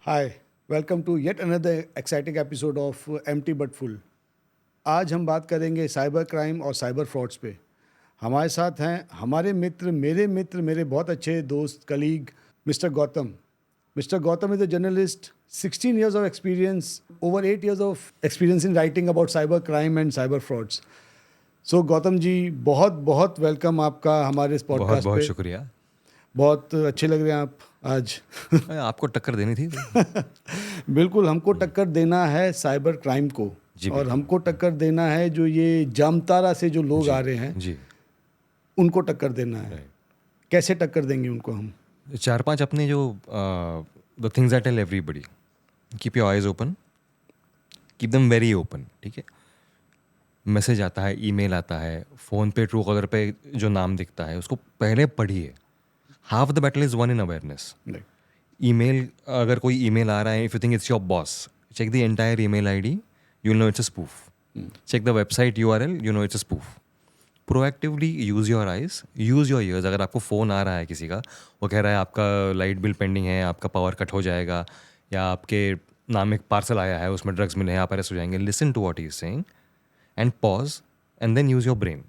Hi, welcome to yet another exciting episode of empty but full. आज हम बात करेंगे साइबर क्राइम और साइबर फ्रॉड्स पे। हमारे साथ हैं हमारे मित्र, मेरे बहुत अच्छे दोस्त, colleague, mister Gautam. Mister Gautam is a journalist, 16 years of experience, over 8 years of experience in writing about cyber crime and cyber frauds. सो गौतम जी, बहुत बहुत वेलकम आपका हमारे इस बहुत पॉडकास्ट बहुत पे। शुक्रिया। बहुत अच्छे लग रहे हैं आप आज। आपको टक्कर देनी थी। बिल्कुल, हमको टक्कर देना है साइबर क्राइम को। जी और बिल्कुल। हमको टक्कर देना है जो ये जामतारा से जो लोग जी आ रहे हैं जी उनको टक्कर देना है। राइट। कैसे टक्कर देंगे उनको हम? चार पांच अपने जो the things I tell everybody, keep your eyes open, keep them very open. ठीक है, मैसेज आता है, ईमेल आता है, फ़ोन पे ट्रू कॉलर पे जो नाम दिखता है उसको पहले पढ़िए। Half the battle is won in awareness. Right. Email, अगर कोई ईमेल आ रहा है, if you think it's your boss, check the entire email ID, you know it's a spoof. Check the website URL, you know it's a spoof. Proactively use your eyes, use your ears. अगर आपको phone आ रहा है किसी का, वो कह रहा है आपका लाइट बिल पेंडिंग है, आपका पावर कट हो जाएगा, या आपके नाम एक पार्सल आया है उसमें ड्रग्स मिले हैं, आप अरेस्ट हो जाएंगे, listen to what he is saying and pause and then use your brain.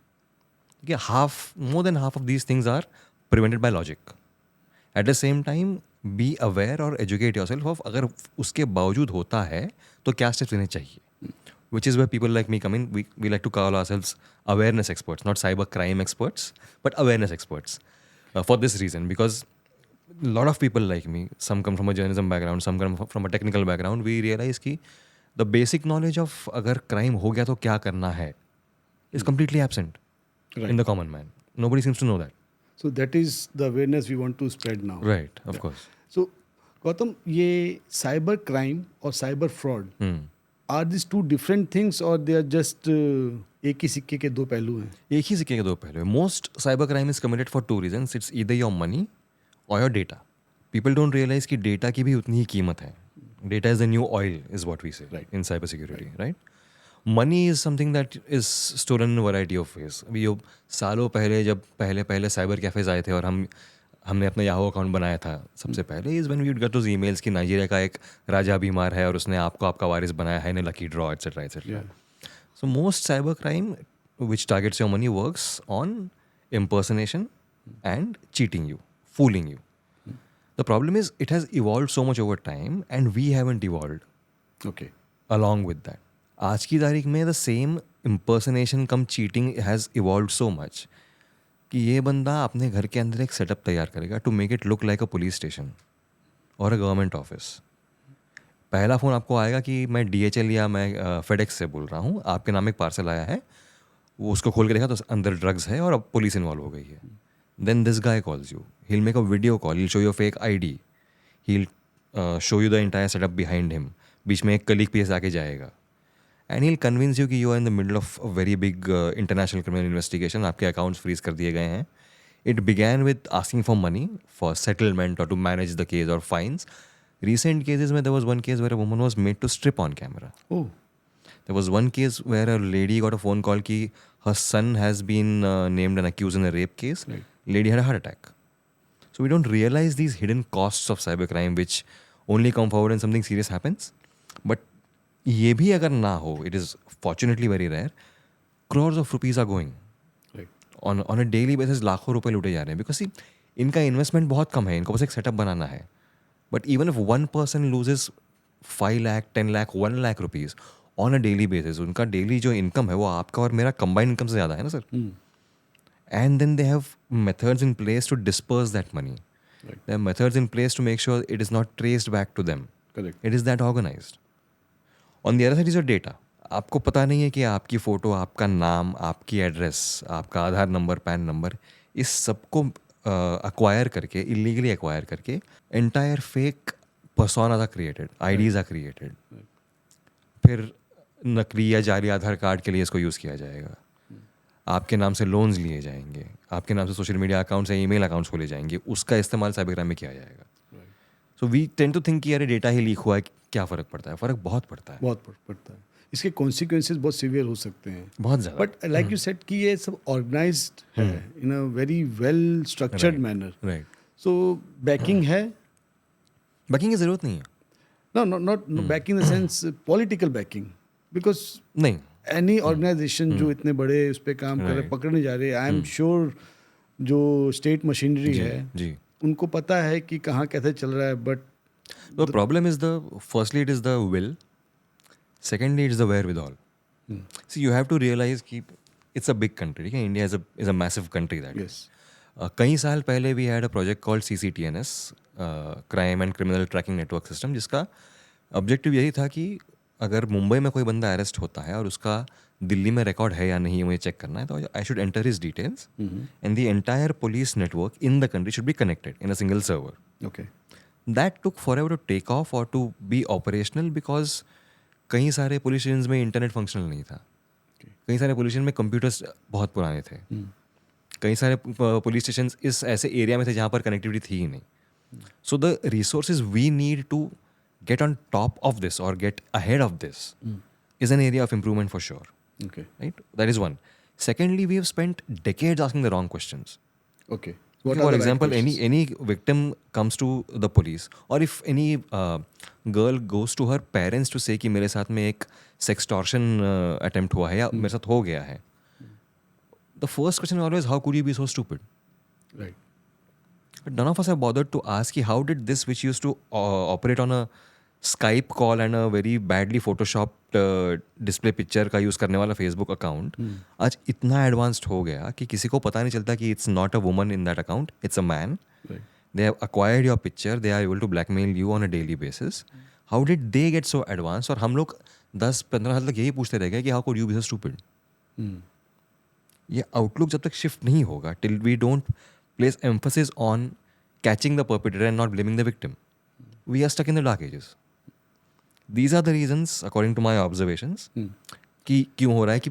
ठीक है, more than half of these things are prevented by logic. At the same time be aware और educate yourself of अगर उसके बावजूद होता है तो क्या स्टेप्स लेने चाहिए, which is where people like me come in. We like to call ourselves awareness experts, not cyber crime experts, but awareness experts. For this reason, because a lot of people like me, some come from a journalism background, some come from a technical background, we realize कि the basic knowledge of अगर crime हो गया तो क्या करना है is completely absent Right. in the common man. Nobody seems to know that. So that is the awareness we want to spread now. Right, of course. So Gautam, ये cyber crime और cyber fraud, are these two different things और they are just एक ही सिक्के के दो पहलू हैं? एक ही सिक्के के दो पहलू हैं। Most cyber crime is committed for two reasons. It's either your money or your data. People don't realise कि डेटा की भी उतनी ही कीमत है। Data is the new oil is what we say in cyber security, right? Money is something that is stolen in variety of ways. अभी यो सालों पहले जब पहले साइबर कैफेज आए थे और हमने अपना याहू अकाउंट बनाया था, सबसे पहले is when we get those emails कि नाइजीरिया का एक राजा बीमार है और उसने आपको आपका वारिस बनाया है in a lucky draw etcetera etcetera. So most cybercrime which targets your money works on impersonation and cheating you, fooling you. The problem is it has evolved so much over time and we haven't evolved Okay. along with that. आज की तारीख में the same impersonation come cheating has evolved so much कि ये बंदा अपने घर के अंदर एक सेटअप तैयार करेगा to make it look like a police station or a government office. पहला फ़ोन आपको आएगा कि मैं DHL या मैं फेडेक्स से बोल रहा हूँ, आपके नाम एक पार्सल आया है। वो उसको खोल के देखा तो अंदर ड्रग्स है और अब पुलिस इन्वॉल्व हो गई है। Then this guy calls you, he will make a video call, he will show you fake ID, he will show you the entire setup behind him. बीच में एक कलीग पीस आके जाएगा and he will convince you कि you are in the middle of a very big international criminal investigation, आपके accounts freeze कर दिए गए हैं। It began with asking for money for settlement और टू मैनेज द केस और fines. Recent cases where there was one case where a woman was made to strip on camera. Oh. There was one case where a lady got a phone call ki her son has been named and accused in a rape case. Right. Lady had a heart attack. So we don't realize these hidden costs of cybercrime which only come forward when something serious happens. But ये भी अगर ना हो, it is fortunately very rare, crores of rupees are going. Right. On a daily basis लाखों रुपए लूटे जा रहे हैं because see, इनका इन्वेस्टमेंट बहुत कम है, इनको बस एक सेटअप बनाना है. But even if one person loses 5 lakh, 10 lakh, 1 lakh rupees on a daily basis, उनका डेली जो इनकम है वो आपका और मेरा कंबाइंड इनकम से ज़्यादा है ना sir. And then they have methods in place to disperse that money. Right. There are methods in place to make sure it is not traced back to them. Correct. It is that organized. On the other side is your data. आपको पता नहीं है कि आपकी photo, आपका नाम, आपकी address, आपका आधार नंबर, पैन नंबर, इस सबको acquire करके, illegally acquire करके, entire fake personas are created, IDs are created. फिर नकली या जाली आधार कार्ड के लिए इसको यूज़ किया जाएगा. आपके नाम से लोन्स लिए जाएंगे, आपके नाम से सोशल मीडिया अकाउंट्स या ईमेल अकाउंट्स खोले जाएंगे, उसका इस्तेमाल साइबर क्राइम में किया जाएगा. So we tend to think कि अरे डेटा ही लीक हुआ है, क्या फ़र्क पड़ता है? फ़र्क बहुत पड़ता है, बहुत पड़ता है. इसके कॉन्सिक्वेंसेस बहुत सीवियर हो सकते हैं. बहुत ज़्यादा. बट लाइक यू सेड कि ये सब ऑर्गेनाइज्ड है in a very well structured manner. Right. So backing है. बैकिंग की ज़रूरत नहीं है. No, not backing in the sense political backing, because नहीं, एनी ऑर्गेनाइजेशन जो इतने बड़े उस पर काम कर रहे पकड़ने जा रहे हैं, आई एम श्योर जो स्टेट मशीनरी है जी. उनको पता है कि कहाँ कैसे चल रहा है. But The problem is firstly it is the will, secondly it is the wherewithal. See, you have to realize कि it's a big country. ठीक है? India is a massive country that. Yes कई साल पहले we had a project called CCTNS, Crime and Criminal Tracking Network System, जिसका objective यही था कि अगर मुंबई में कोई बंदा अरेस्ट होता है और उसका दिल्ली में रिकॉर्ड है या नहीं मुझे चेक करना है, तो I should enter his details and the entire police network in the country should be connected in a single server. Okay that took forever to take off or to be operational because कई सारे police station में internet functional नहीं था. कई सारे police station में computers बहुत पुराने थे. कई सारे पुलिस स्टेशन इस ऐसे एरिया में थे जहाँ पर कनेक्टिविटी थी ही नहीं. So the resources we need to get on top of this or get ahead of this is an area of improvement for sure. Okay. Right? That is one. Secondly, we have spent decades asking the wrong questions. Okay. For example, any victim comes to the police, or if any girl goes to her parents to say कि मेरे साथ में एक sextortion attempt हुआ है या मेरे साथ हो गया है, the first question is always, how could you be so stupid? Right. But none of us have bothered to ask how did this, which used to operate on a Skype call and a very badly photoshopped display picture का use करने वाला Facebook account, आज इतना advanced हो गया कि किसी को पता नहीं चलता कि it's not a woman in that account, it's a man. Right. They have acquired your picture, they are able to blackmail you on a daily basis. How did they get so advanced? और हम लोग 10-15 साल तक यही पूछते रह गए कि how could you be so stupid? ये आउटलुक जब तक शिफ्ट नहीं होगा, till we don't place emphasis on catching the perpetrator and not blaming the victim, we are stuck in the dark ages. These are the reasons, according to my observations, कि क्यों हो रहा है कि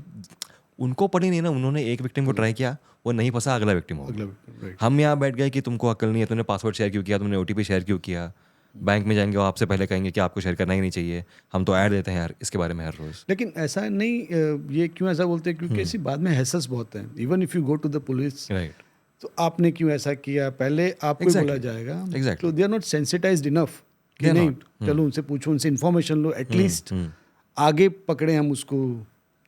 उनको पड़ी नहीं ना, उन्होंने एक विक्टिम को ट्राई किया, वो नहीं फंसा, अगला विक्टिम हो गया. Right. हम यहाँ बैठ गए कि तुमको अक्ल नहीं है, तुमने पासवर्ड शेयर क्यों किया, तुमने OTP शेयर क्यों किया. बैंक में जाएंगे वो आपसे पहले कहेंगे कि आपको शेयर करना ही नहीं चाहिए, हम तो ऐड देते हैं यार इसके बारे में हर रोज़. लेकिन ऐसा नहीं, ये क्यों ऐसा बोलते हैं? क्योंकि इसी बाद में हैसल्स बहुत हैं. Even if you go to the police, right, तो आपने क्यों ऐसा किया, पहले आपको Exactly. बोला जाएगा. Exactly. तो they are not sensitized enough कि They are नहीं, not. चलो उनसे पूछो, उनसे इन्फॉर्मेशन लो, एटलीस्ट आगे पकड़े हम उसको.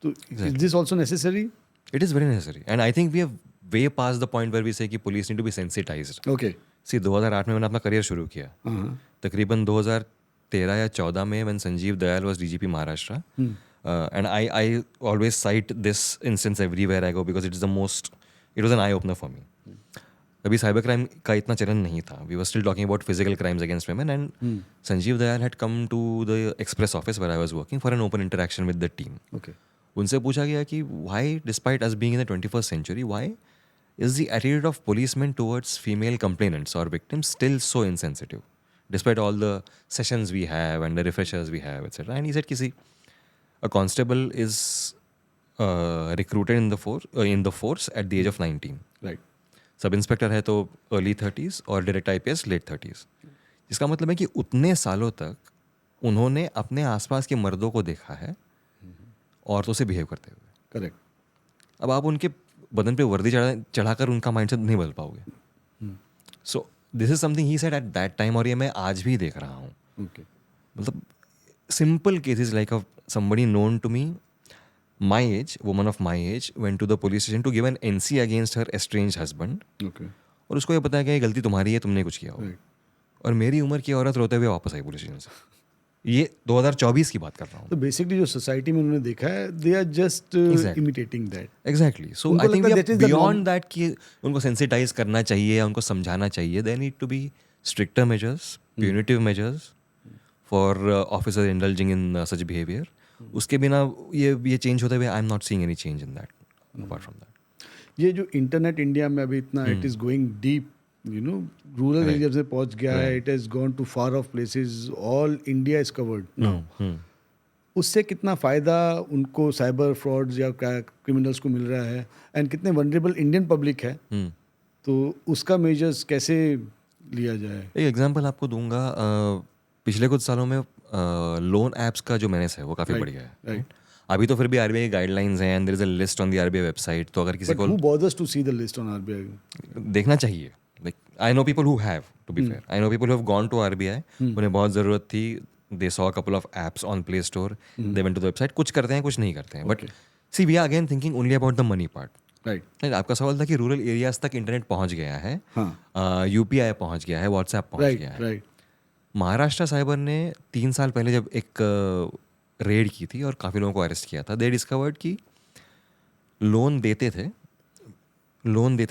तो is this also necessary? it is very necessary and I think we have way past the point where we say कि police need to be sensitized. Okay. See, 2008 में मैंने अपना करियर शुरू किया. तकरीबन 2013 या 14 में when Sanjeev Dayal was DGP Maharashtra, and I always cite this instance everywhere I go because it was an eye opener for me. अभी cyber crime का इतना चलन नहीं था. We were still talking about physical crimes against women, and Sanjeev Dayal had come to the express office where I was working for an open interaction with the team. Okay. उनसे पूछा गया कि why, despite us being in the 21st century, why is the attitude of policemen towards female complainants or victims still so insensitive, despite all the sessions we have and the refreshers we have, etc. And he said, "Kisi, a constable is recruited in the force at the age of 19. Right. Sub inspector है तो early 30s और direct IPS late 30s. इसका मतलब है कि उतने सालों तक उन्होंने अपने आसपास के मर्दों को देखा है औरतों से बिहेव करते हुए. करेक्ट. अब आप उनके बदन पे वर्दी चढ़ाकर उनका माइंडसेट नहीं बदल पाओगे. So this is something he said at that time, और ये मैं आज भी देख रहा हूँ. ओके. मतलब simple cases like somebody known to me, my age, woman of my age, went to the police station to give an NC against her estranged husband. Okay. और उसको ये बताया गया गलती तुम्हारी है, तुमने कुछ किया हो. राइट. और मेरी उम्र की औरत रोते हुए वापस आई पुलिस स्टेशन से. ये 2024 की बात कर रहा हूँ. तो बेसिकली जो सोसाइटी में उन्होंने देखा है, they are just imitating that. Exactly. So उनको आई थिंक लगता वी है are that is the beyond that कि उनको सेंसिटाइज करना चाहिए या उनको समझाना चाहिए. There need to be stricter measures, punitive measures for officers indulging in such behaviour. उसके बिना ये चेंज होते हुए I am not seeing any change in that apart from that. ये जो इंटरनेट इंडिया में अभी इतना it is going deep, you know, rural area से पहुंच गया है, it has gone too far off places, all India is covered now. उससे कितना फ़ायदा उनको साइबर फ्रॉड्स या क्रिमिनल्स को मिल रहा है, एंड कितने वनरेबल इंडियन पब्लिक है, तो उसका मेजर्स कैसे लिया जाए? एक एग्जांपल आपको दूंगा. पिछले कुछ सालों में लोन ऐप्स का जो मैनेज है वो काफ़ी बढ़िया है. राइट. अभी तो फिर भी RBI गाइडलाइंस हैं and there is a list on the RBI website. तो अगर किसी बट को who bothers to see the list on RBI? देखना चाहिए. Like I know people who have, to be fair, I know people who have gone to RBI. उन्हें बहुत ज़रूरत थी they saw a couple of apps on Play Store, they went to the website, कुछ करते हैं कुछ नहीं करते हैं. But see we are again thinking only about the money part. Right. आपका सवाल था कि रूरल एरियाज तक इंटरनेट पहुंच गया है, हाँ. यूपीआई पहुंच गया है, व्हाट्सएप पहुंच राइट. गया है. राइट. महाराष्ट्र साइबर ने 3 साल पहले जब एक रेड की थी और काफ़ी लोगों को अरेस्ट किया था, दे डिस्कवर्ड कि लोन देते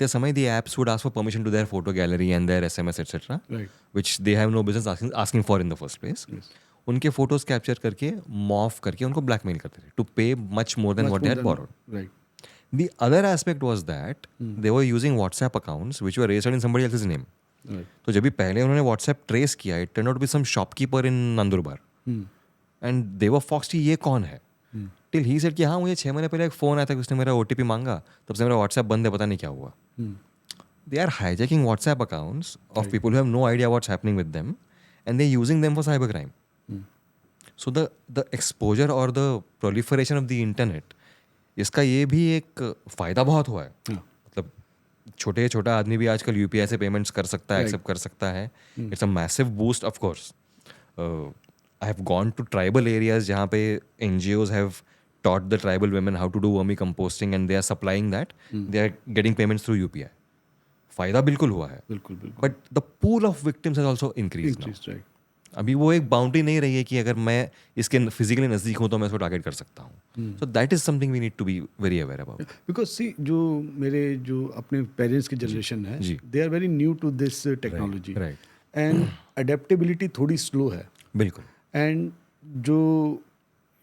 समय the apps would ask for permission to their photo gallery and their SMS etcetera, right. Which they have no business asking for in the first place. उनके फोटोज कैप्चर करके morph करके उनको blackmail करते थे to pay much more than what they had borrowed. Right. The other aspect was that they were using WhatsApp accounts which were registered in somebody else's name. Right. तो जब भी पहले उन्होंने WhatsApp ट्रेस किया, it turn out to be some shopkeeper in Nandurbar, and they were foxed ये कौन है. Till he said कि हाँ मुझे 6 महीने पहले एक फ़ोन आया था, उसने मेरा OTP मांगा, तब से मेरा WhatsApp बंद है, पता नहीं क्या हुआ. They are hijacking WhatsApp accounts of people who have no idea what's happening with them, and they're using them for cybercrime. So the exposure or the proliferation of the internet, इसका ये भी एक फ़ायदा बहुत हुआ है. मतलब छोटा आदमी भी आजकल यूपीआई से पेमेंट्स कर सकता है, एक्सेप्ट कर सकता है. It's a massive boost. Of course I have gone to tribal areas जहाँ पे NGOs have taught the tribal women how to do vermi composting and they are supplying that. They are getting payments through UPI. फ़ायदा बिल्कुल हुआ है. बिल्कुल. But the pool of victims has also increase. Right. अभी वो एक boundary नहीं रही है कि अगर मैं इसके फिजिकली नज़दीक हूँ तो मैं इसको टारगेट कर सकता हूँ. So that is something we need to be very aware about. Because see जो अपने पेरेंट्स की जनरेशन है, they are very new to this technology, right. And adaptability थोड़ी स्लो है. बिल्कुल. एंड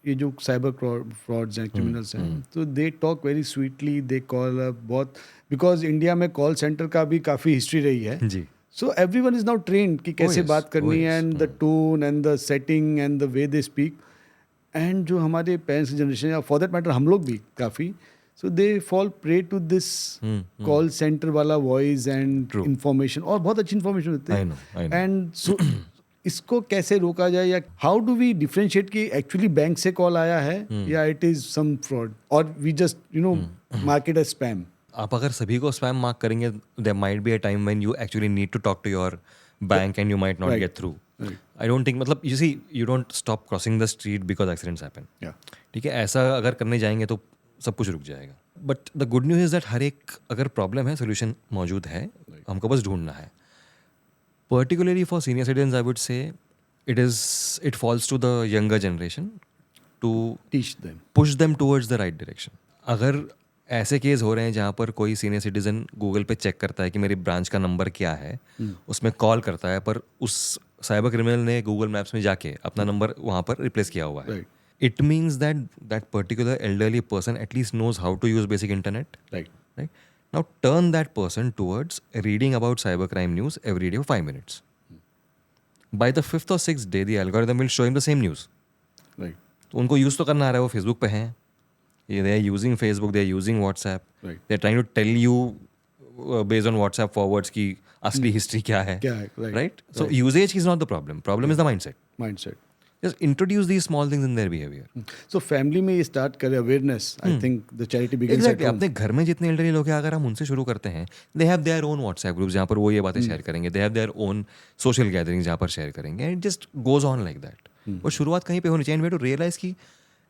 ये जो साइबर फ्रॉड्स हैं, क्रिमिनल्स हैं, तो they talk very sweetly, they call up बहुत, बिकॉज इंडिया में कॉल सेंटर का भी काफ़ी हिस्ट्री रही है. जी. So everyone is now trained कि कैसे बात करनी है, and the tone and the setting and the way they speak. And जो हमारे पेरेंट्स की जनरेशन या फॉर दैट मैटर हम लोग भी काफ़ी, so they fall prey to this call centre वाला वॉइस एंड इंफॉर्मेशन, और बहुत अच्छी इंफॉर्मेशन होती है. एंड सो इसको कैसे रोका जाए, या हाउ डू वी डिफरेंशिएट कि एक्चुअली बैंक से कॉल आया है या इट इज सम फ्रॉड, और we just mark it as spam. आप अगर सभी को स्पैम मार्क करेंगे, there might be a time when you actually need to talk to your bank and you might not get through. I don't think, मतलब you see, you don't stop crossing the street because accidents happen. ठीक है, ऐसा अगर करने जाएंगे तो सब कुछ रुक जाएगा. But the good news is that हर एक अगर प्रॉब्लम है, सोल्यूशन मौजूद है, हमको बस ढूंढना है. Particularly for senior citizens, I would say it falls to the younger generation to push them towards the right direction. अगर ऐसे केस हो रहे हैं जहाँ पर कोई सीनियर सिटीजन गूगल पे चेक करता है कि मेरी ब्रांच का नंबर क्या है, उसमें कॉल करता है, पर उस साइबर क्रिमिनल ने गूगल मैप्स में जाके अपना नंबर वहाँ पर रिप्लेस किया हुआ है, it means that particular elderly person at least knows how to use basic internet. Right? Now turn that person towards reading about cybercrime news every day for 5 minutes. By the 5th or 6th day, the algorithm will show him the same news. Right. तो उनको use तो करना आ रहा है, वो Facebook पे हैं, they are using Facebook, they are using WhatsApp. Right. They are trying to tell you based on WhatsApp forwards की असली हिस्ट्री क्या है. Right? So usage is not the problem. Problem is the mindset. Just introduce these small things in their behavior. So family में ये start करें awareness. I think the charity begins exactly. at home. अपने घर में जितने elderly लोग हैं, अगर हम उनसे शुरू करते हैं, they have their own WhatsApp groups जहाँ पर वो ये बातें शेयर करेंगे, they have their own social gatherings जहाँ पर शेयर करेंगे, and it just goes on like that. और शुरुआत कहीं पे होनी चाहिए. We have to realize कि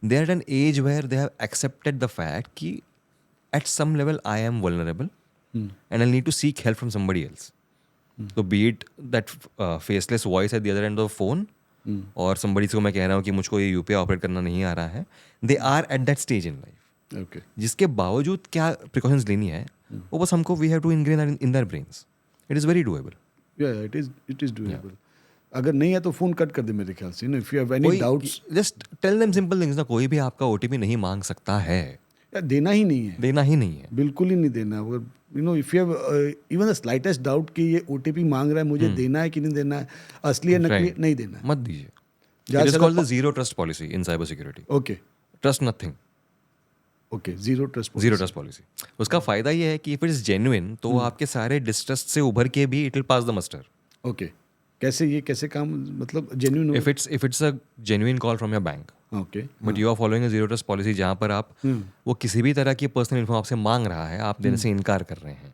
they are at an age where they have accepted the fact कि at some level I am vulnerable and I need to seek help from somebody else. So be it that faceless voice at the other end of the phone, और somebody को मैं कह रहा हूँ कि मुझको ये UPI ऑपरेट करना नहीं आ रहा है, they are at that stage in life. जिसके बावजूद क्या प्रिकॉशंस लेनी है, वो बस हमको we have to ingrain in their brains. It is very doable. It is doable. अगर नहीं है तो फोन कट कर दे मेरे ख्याल से. If you have any doubts, just tell them simple things ना. कोई भी आपका OTP नहीं मांग सकता है, या देना ही नहीं है. बिल्कुल ही नहीं देना. अगर if you have even the slightest doubt कि ये OTP मांग रहा है, मुझे देना है कि नहीं देना है, असली है नकली, नहीं देना, मत दीजिए. It is called the zero trust policy in cyber security. Okay. Trust nothing. Okay, zero trust policy. उसका फायदा ये है कि if it is genuine, तो आपके सारे distrust से उभर के भी it will pass the muster. Okay. कैसे काम, मतलब genuine? If it's a genuine call from your bank. Okay. But you are following a zero trust policy जहाँ पर आप वो किसी भी तरह की पर्सनल इन्फो आपसे मांग रहा है, आप देने से इनकार कर रहे हैं.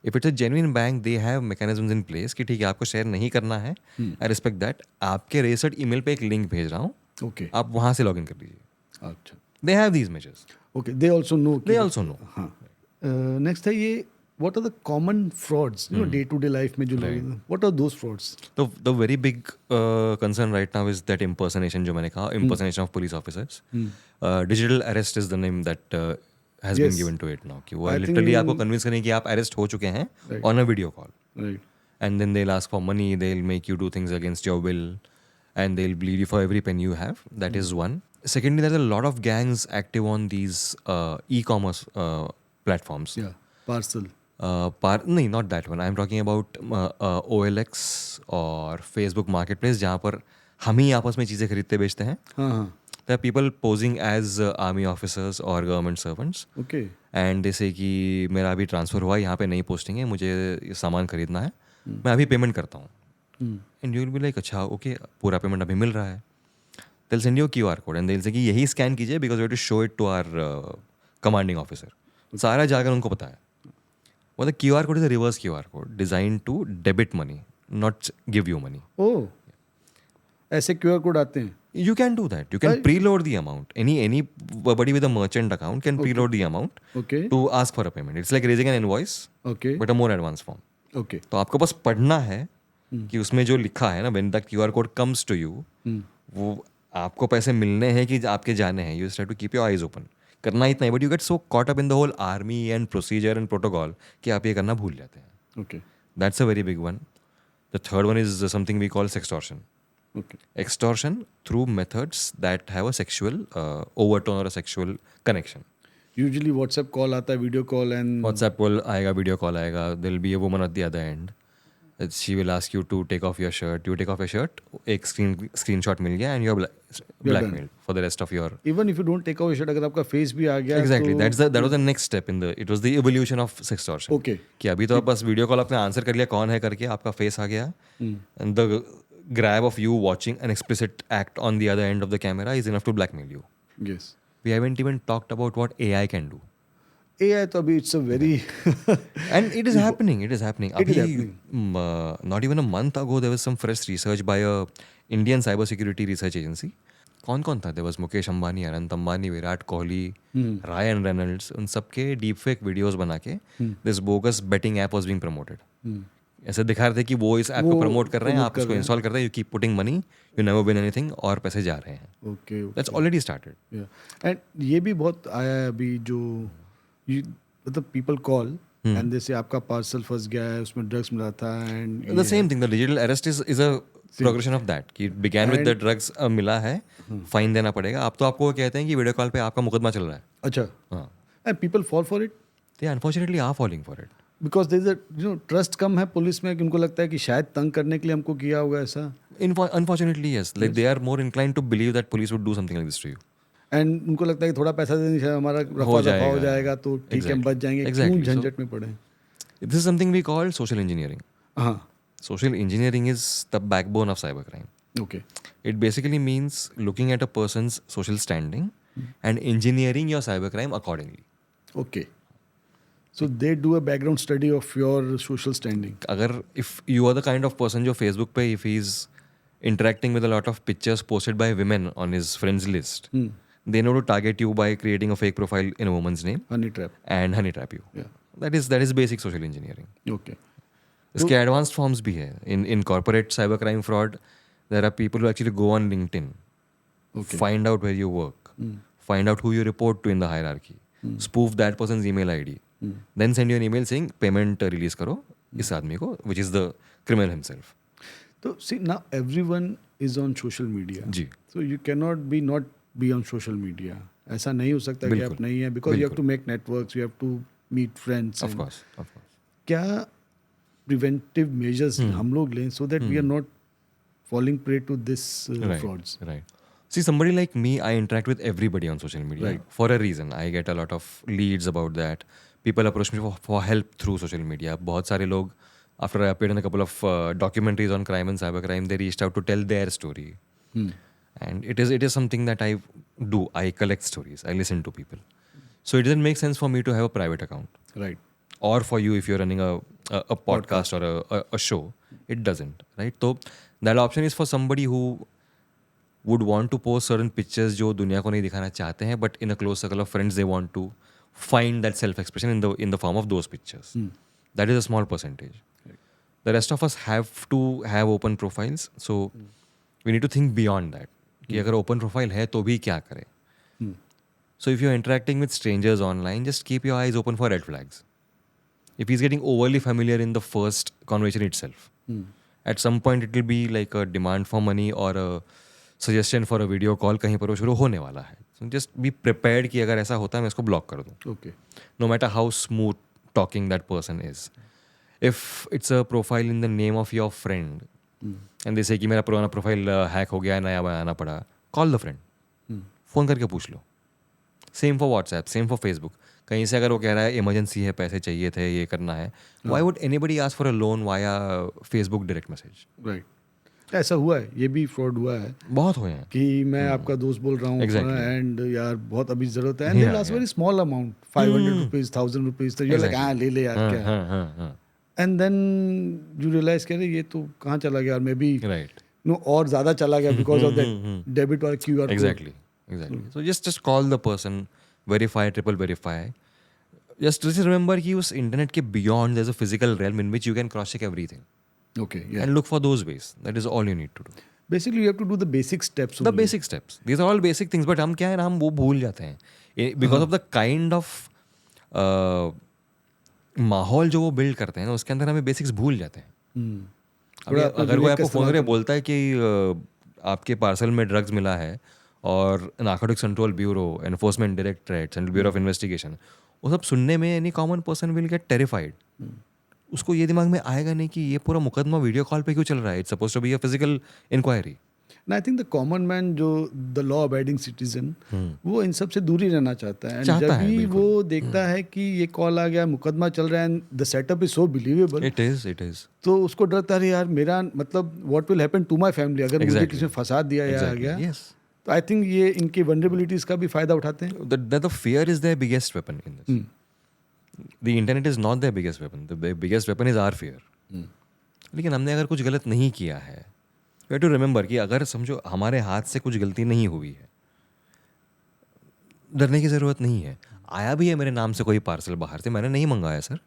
If it's a genuine bank they have mechanisms in place कि ठीक है आपको शेयर नहीं करना है, आई रिस्पेक्ट दैट, आपके रजिस्टर्ड ईमेल पे एक लिंक भेज रहा हूँ, ओके, आप वहाँ से लॉगिन कर लीजिए. अच्छा, they have these measures. Okay, they also know. They also know. हाँ. नेक्स्ट है ये, what are the common frauds day to day life में जो लोग, what are those frauds? The very big concern right now is that impersonation जो मैंने कहा, impersonation of police officers. Digital arrest is the name that has been Yes. given to it now. कि वो I literally think- आपको convince करें कि आप arrest हो चुके हैं Right. on a video call. Right. And then they'll ask for money, they'll make you do things against your will, and they'll bleed you for every penny you have. That is one. Secondly, there's a lot of gangs active on these e-commerce platforms. या parcel. नहीं, not that one. I'm talking about OLX और Facebook Marketplace, जहाँ पर हम ही आपस में चीज़ें खरीदते बेचते हैं. हाँ हाँ. There are people posing as army officers or government servants. Okay. And जैसे कि मेरा अभी ट्रांसफ़र हुआ, यहाँ पे नई पोस्टिंग है, मुझे ये सामान खरीदना है, मैं अभी पेमेंट करता हूँ. And you will be like अच्छा ओके, पूरा पेमेंट अभी मिल रहा है. they'll send you a QR code and they'll say कि यही स्कैन कीजिए because we have to show it to our commanding officer. सारा जाकर उनको पता है. Well, the QR code is a reverse QR code designed to debit money, not give you money. ओह, ऐसे QR code आते हैं? You can do that. You can preload the amount. Anybody with a merchant account can preload the amount okay. to ask for a payment. It's like raising an invoice, okay. but a more advanced form. Okay. तो आपको बस पढ़ना है कि उसमें जो लिखा है ना, when the QR code comes to you, वो आपको पैसे मिलने हैं कि आपके जाने हैं. You just have to keep your eyes open. करना इतना है, but you get so caught up in the whole army and procedure and protocol कि आप ये करना भूल जाते हैं. Okay. That's a very big one. The third one is something we call sextortion. Okay. Extortion through methods that have a sexual overtone or a sexual connection. Usually WhatsApp call आता है, video call and WhatsApp call आएगा, video call आएगा. There'll be a woman at the other end. She will ask you to take off your shirt. You take off your shirt. एक screenshot मिल गया and you are blackmailed for the rest of your. Even if you don't take out shirt, अगर आपका face भी आ गया Exactly. तो That was the next step in the. It was the evolution of sextortion. Okay. कि अभी तो आप बस वीडियो कॉल आपने आंसर कर लिया कौन है करके, आपका फेस आ गया, and the grab of you watching an explicit act on the other end of the camera is enough to blackmail you. Yes. We haven't even talked about what AI can do. AI तो अभी it's a very And it is happening. It is happening. It is Abhi, happening. not even a month ago, there was some fresh research by a Indian cybersecurity research agency. कौन था? There was Mukesh Ambani, Anant Ambani, Virat Kohli, Ryan Reynolds, उन सबके deep fake videos बना के this bogus betting app was being promoted. ऐसे दिखा रहे थे कि वो इस ऐप को प्रमोट कर रहे हैं, आप उसको इंस्टॉल करते हैं, you keep putting money, you never win anything, और पैसे जा रहे हैं. Okay. That's already started. And ये भी बहुत आया है अभी, जो मतलब पीपल कॉल एंड जैसे आपका पार्सल फंस गया है, उसमें ड्रग्स मिला था and The same thing, the digital arrest is a progression of that. कि it began with the drugs मिला है, फाइन देना पड़ेगा. अब तो आपको कहते हैं कि वीडियो कॉल पे आपका मुकदमा चल रहा है. अच्छा. हाँ. And people fall for it They unfortunately are falling for it. Because there is a trust कम है पुलिस में कि उनको लगता है कि शायद तंग करने के लिए हमको किया होगा ऐसा. Unfortunately, yes. Like they are more inclined to believe that police would do something like this to you. And उनको लगता है कि थोड़ा पैसा देने से हमारा रफा दफा हो जाएगा तो ठीक है, हम बच जाएंगे, क्यों झंझट में पड़े. This is something we call social engineering. हाँ. Social engineering is the backbone of cybercrime. Okay. It basically means looking at a person's social standing and engineering your cybercrime accordingly. Okay. So they do a background study of your social standing. अगर if you are the kind of person जो Facebook पे if he's interacting with a lot of pictures posted by women on his friends list, they know to target you by creating a fake profile in a woman's name honey trap. and honey trap you. Yeah. That is basic social engineering. Okay. इसके advanced forms भी है. In corporate cybercrime fraud, there are people who actually go on LinkedIn, find out where you work, find out who you report to in the hierarchy, spoof that person's email ID, then send you an email saying payment release करो इस आदमी को, which is the criminal himself. तो see now everyone is on social media. जी. So you can not be on social media. ऐसा नहीं हो सकता कि आप नहीं है, because you have to make networks, you have to meet friends. Of course. क्या प्रिवेंटिव मेजर्स हम लोग लें so that we are not falling prey to this frauds? Right. See, somebody like me, I interact with everybody on social media. Right. For a reason. I get a lot of leads about that. People approach me for help through social media. बहुत सारे लोग, after I appeared in a couple of documentaries on crime and cybercrime, they reached out to tell their story. And it is something that I do. I collect stories. I listen to people. So it doesn't make sense for me to have a private account. Right. Or for you, if you're running a a podcast or a show. It doesn't, right? So that option is for somebody who would want to post certain pictures जो दुनिया को नहीं दिखाना चाहते हैं, but in a close circle of friends they want to find that self-expression in the form of those pictures. That is a small percentage. The rest of us have to have open profiles, so we need to think beyond that. कि अगर open profile है तो भी क्या करें? So if you're interacting with strangers online, just keep your eyes open for red flags. If he's getting overly familiar in the first conversation itself, at some point it will be like a demand for money or a suggestion for a video call, कहीं पर वो शुरू होने वाला है. So just be prepared कि अगर ऐसा होता है मैं इसको block कर दूँ. Okay. No matter how smooth talking that person is. If it's a profile in the name of your friend, and they say कि मेरा पुराना प्रोफाइल हैक हो गया है, नया बनाना पड़ा, call the friend. फ़ोन करके पूछ लो. Same for WhatsApp, same for Facebook. कहीं से अगर वो कह रहा है इमरजेंसी है, पैसे चाहिए थे, ये करना है, why would anybody ask for a loan via Facebook direct message? Right. ऐसा हुआ है, ये भी फ्रॉड हुआ है. बहुत हुए हैं कि मैं आपका दोस्त बोल रहा हूँ एंड यार बहुत अभी जरूरत है, and they last very small amount, 500 rupees, 1000 rupees, तो ये लगा हाँ ले ले यार क्या. एंड देन यू रियलाइज कह रहे ये तो कहाँ चला गया, मे बी राइट नो और ज़्यादा चला गया बिकॉज ऑफ दैट डेबिट और QR. Exactly. So just call the person, verify, triple verify. Just remember कि उस internet के beyond there's a physical realm in which you can cross check everything. Okay, yeah. And look for those ways. That is all you need to do. Basically, you have to do the basic steps. The basic steps. These are all basic things. But हम क्या है ना, हम वो भूल जाते हैं because of the kind of माहौल जो वो बिल्ड करते हैं ना, उसके अंदर हमें बेसिक्स भूल जाते हैं. अगर कोई आपको फोन करके बोलता है कि आपके पार्सल में ड्रग्स मिला है और narcotics control bureau, enforcement directorate, central bureau of investigation, वो सब सुनने में any common person will get terrified. उसको ये दिमाग में आएगा नहीं कि ये पूरा मुकदमा वीडियो कॉल पे क्यों चल रहा है. It's supposed to be a physical inquiry. I think the common man जो द लॉ अबाइडिंग सिटीजन, वो इन सब से दूर ही रहना चाहता है. जब भी वो देखता है कि ये कॉल आ गया, मुकदमा चल रहा है, the setup is so believable, it is तो उसको डरता है यार मेरा मतलब what will happen to my family अगर मुझे किसी ने फंसा दिया या आ गया. तो आई थिंक ये इनकी वल्नरेबिलिटीज का भी फायदा उठाते हैं. The fear is their biggest weapon in this. The internet is not their biggest weapon. The biggest weapon is our fear. लेकिन हमने अगर कुछ गलत नहीं किया है, वी हैव टू रिमेंबर कि अगर समझो हमारे हाथ से कुछ गलती नहीं हुई है, डरने की ज़रूरत नहीं है. आया भी है मेरे नाम से कोई पार्सल बाहर से, मैंने नहीं मंगाया sir.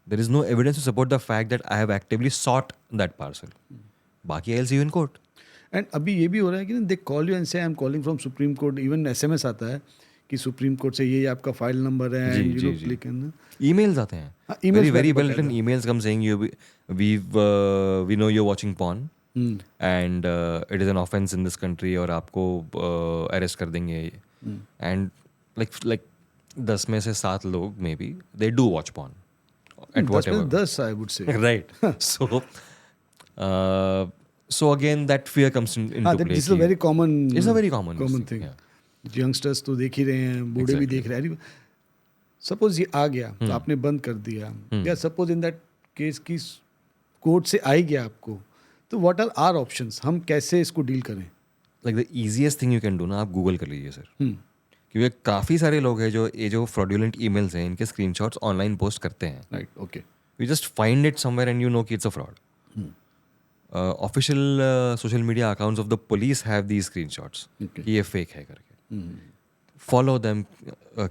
There is no evidence to support the fact that I have actively sought that parcel. बाकी I will see you in court. And अभी ये भी हो रहा है कि they call you and say I am calling from Supreme Court. Even SMS आता है कि सुप्रीम कोर्ट से ये आपका फाइल नंबर है, and you know click in. Emails आते हैं, very well written emails come saying you we know you are watching porn and it is an offence in this country और आपको arrest कर देंगे. एंड लाइक 10 में से 7 लोग may B they do watch porn at whatever. 10 I would say. Right. So again that fear comes into play. This is a very common. It's a very common thing. Yeah. Youngsters तो देख ही रहे हैं, बूढ़े भी देख रहे हैं. Suppose ये आ गया तो आपने बंद कर दिया, या सपोज इन दैट केस की कोर्ट से आ ही गया आपको, तो व्हाट आर आवर ऑप्शंस, हम कैसे इसको डील करें? Like the easiest thing you can do ना, आप गूगल कर लीजिए सर. क्योंकि काफ़ी सारे लोग हैं जो ये जो फ्रॉडुलेंट ईमेल्स हैं इनके स्क्रीनशॉट्स ऑनलाइन पोस्ट करते हैं. Right. Okay. You just find it somewhere and you know कि it's a fraud. Official social media accounts of the police have these screenshots कि ये फेक है करके. Follow them,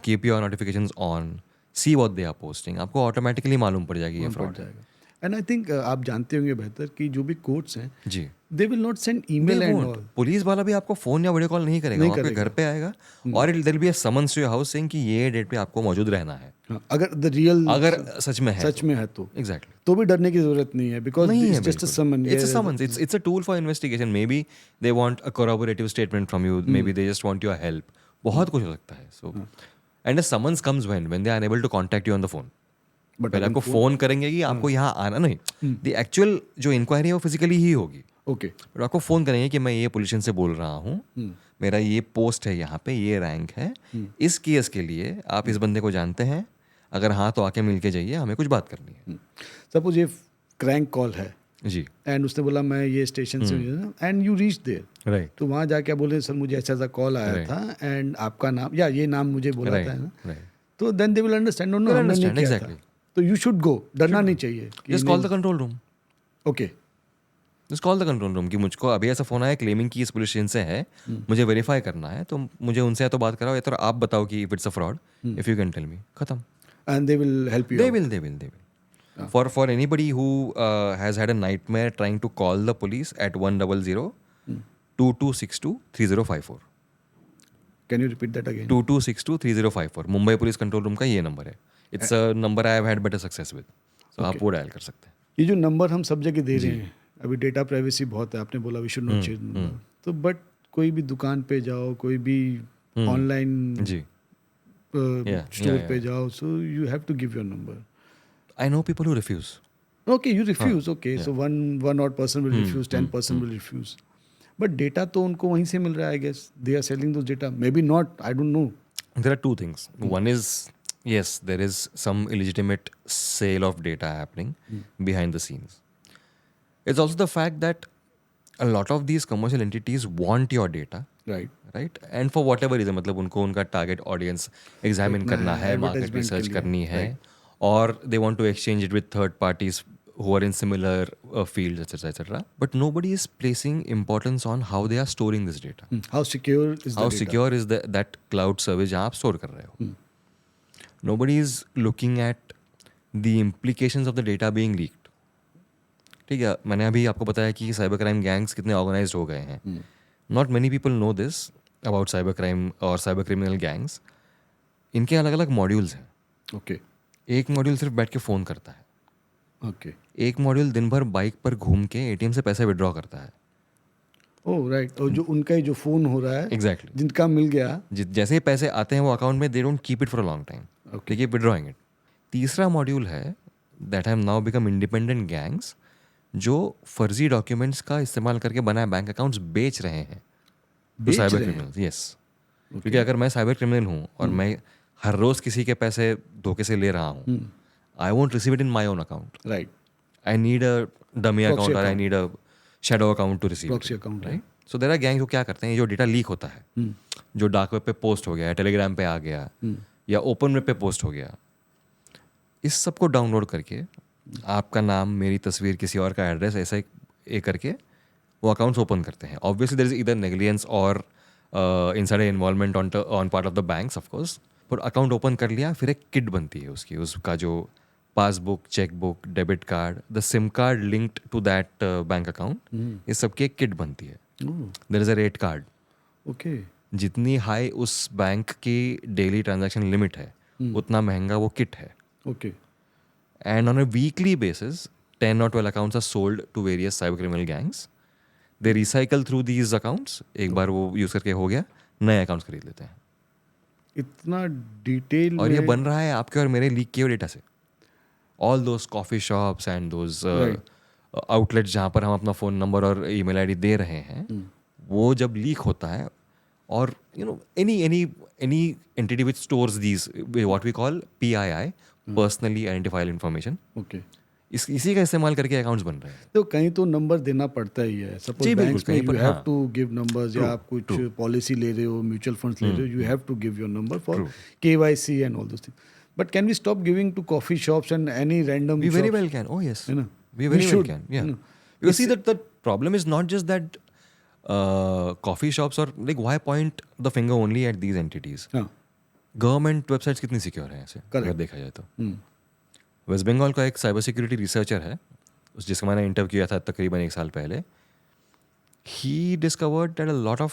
keep your notifications on, see what they are posting. आपको automatically मालूम पड़ जाएगी ये फ्रॉड है. एंड आई थिंक आप जानते होंगे बेहतर कि जो भी कोर्ट्स हैं जी, they will not send email and all. Police वाला भी आपको फोन या वीडियो कॉल नहीं करेगा, वो आपके घर पे आएगा और there will be a summons to your house saying कि ये डेट पे आपको मौजूद रहना है. अगर द रियल अगर सच में है तो एग्जैक्टली, तो भी डरने की जरूरत नहीं है, because it's just a summon. It's a summons, it's a tool for investigation. May be they want a corroborative statement from you, may be they just want your help. बहुत कुछ हो सकता है. So and the summons comes when they are unable to contact you on the phone. पहले आपको phone करेंगे कि आपको यहाँ आना नहीं. द एक्चुअल जो इंक्वायरी है वो फिजिकली ही होगी. ओके. बट आपको फ़ोन करेंगे कि मैं ये पोजीशन से बोल रहा हूँ, मेरा ये पोस्ट है यहाँ पे, ये रैंक है, इस केस के लिए आप इस बंदे को जानते हैं, अगर हाँ तो आके मिल के जाइए, हमें कुछ बात करनी है. सपोज ये क्रैंक कॉल है जी, एंड उसने बोला मैं ये स्टेशन से, and you reach there. Right. तो वहाँ जाके बोले सर मुझे ऐसा ऐसा कॉल आया था एंड आपका नाम या ये नाम मुझे बोला था ना, तो then they will understand. No हमने नहीं किया था. तो यू शुड गो, डरना नहीं चाहिए. Just call the control room. Okay. Just call the control room कि मुझको अभी ऐसा फोन आया क्लेमिंग कि इस पुलिस स्टेशन से है, मुझे वेरीफाई करना है, तो मुझे उनसे या तो बात कराओ या तो आप बताओ कि if it's a fraud, if you can tell me, खत्म. And they will help you. They will. For anybody who has had a nightmare trying to call the police at 100-2262-3054. Can you repeat that again? 2262-3054. Mumbai police control room का ये number है. It's a number I have had better success with. So आप वो dial कर सकते हैं. ये जो नंबर हम सब जगह दे रहे हैं, अभी डेटा प्राइवेसी बहुत है, आपने बोला we should not change number, तो बट कोई भी दुकान पे जाओ, कोई भी ऑनलाइन जी. स्टोर पे जाओ, so you have to give your number. I know people who refuse. Okay, you refuse. Okay, so one odd person will refuse, 10% will refuse. But data तो उनको वहीं से मिल रहा है, I guess. They are selling those data. Maybe not. I don't know. There are two things. One is, yes, there is some illegitimate sale of data happening behind the scenes. It's also the fact that a lot of these commercial entities want your data. Right? And for whatever reason, मतलब उनको उनका target audience examine करना है, market research करनी है, or they want to exchange it with third parties who are in similar fields, etc. But nobody is placing importance on how they are storing this data. How secure is the How data? secure is that cloud service जहाँ आप store कर रहे हो. Nobody is looking at the implications of the data being leaked. ठीक है, मैंने अभी आपको बताया कि साइबर क्राइम गैंग्स कितने ऑर्गेनाइज्ड हो गए हैं. Not many people know this about cyber crime or cyber criminal gangs. इनके अलग अलग मॉड्यूल्स हैं. Okay. एक मॉड्यूल सिर्फ बैठ के फ़ोन करता है. Okay. एक मॉड्यूल दिन भर बाइक पर घूम के एटीएम से पैसे विड्रॉ करता है. Oh, right. और जो उनका ही जो फोन हो रहा है, एग्जैक्टली. जिनका मिल गया, जैसे ही पैसे आते हैं वो अकाउंट में, they don't keep it for a long time. They keep withdrawing it. तीसरा मॉड्यूल है that have now become independent gangs जो फर्जी डॉक्यूमेंट्स का इस्तेमाल करके बनाए बैंक अकाउंट्स बेच रहे हैं टू साइबर क्रिमिनल्स. यस. क्योंकि अगर मैं साइबर क्रिमिनल हूँ और मैं हर रोज किसी के पैसे धोखे से ले रहा हूँ, I won't receive it in my own account. Right. I need a dummy account और I need a shadow account to receive. Proxy account, right. So there are gangs जो क्या करते हैं, जो डेटा लीक होता है, जो डार्क वेब पे पोस्ट हो गया, टेलीग्राम पे आ गया या ओपन वेब पे पोस्ट हो गया, इस सब को डाउनलोड करके आपका नाम, मेरी तस्वीर, किसी और का एड्रेस, ऐसा एक करके वो अकाउंट्स ओपन करते हैं. Obviously there is either negligence और insider involvement on part of the banks of course. पर अकाउंट ओपन कर लिया, फिर एक किट बनती है उसका जो passbook, chequebook, debit card, the SIM card linked to that bank account, इस सब की एक किट बनती है. There is a rate card. Okay. जितनी हाई उस बैंक की डेली ट्रांजैक्शन लिमिट है, उतना महंगा वो किट है. Okay. And on a weekly basis, 10 or 12 accounts are sold to various cyber criminal gangs. They recycle through these accounts. एक बार वो यूज करके हो गया, नए अकाउंट्स खरीद लेते हैं. इतना डिटेल और ये बन रहा है आपके और मेरे लीक किए हुए डेटा से. All those coffee shops and those outlets जहाँ पर हम अपना फ़ोन नंबर और ईमेल आईडी दे रहे हैं, वो जब लीक होता है, और you know any entity which stores these what we call PII, personally identifiable information, okay, इसी का इस्तेमाल करके अकाउंट्स बन रहे हैं. तो कहीं तो नंबर देना पड़ता ही है. सपोज बैंक्स में you have to give numbers, या आप कुछ पॉलिसी ले रहे हो, म्यूचुअल फंड्स ले रहे हो, you have to give your number for KYC and all those things. But can we stop giving to coffee shops and any random We shops? very well can. Oh yes. You know, We very well should, can. Yeah. you know. You see that the problem is not just that coffee shops, or like why point the finger only at these entities? हाँ. Government websites कितनी secure है ऐसे अगर देखा जाए तो. Waste Bengal का एक साइबर सिक्योरिटी रिसर्चर है, जिसका मैंने इंटरव्यू किया था तकरीबन 1 साल पहले. He discovered that a lot of,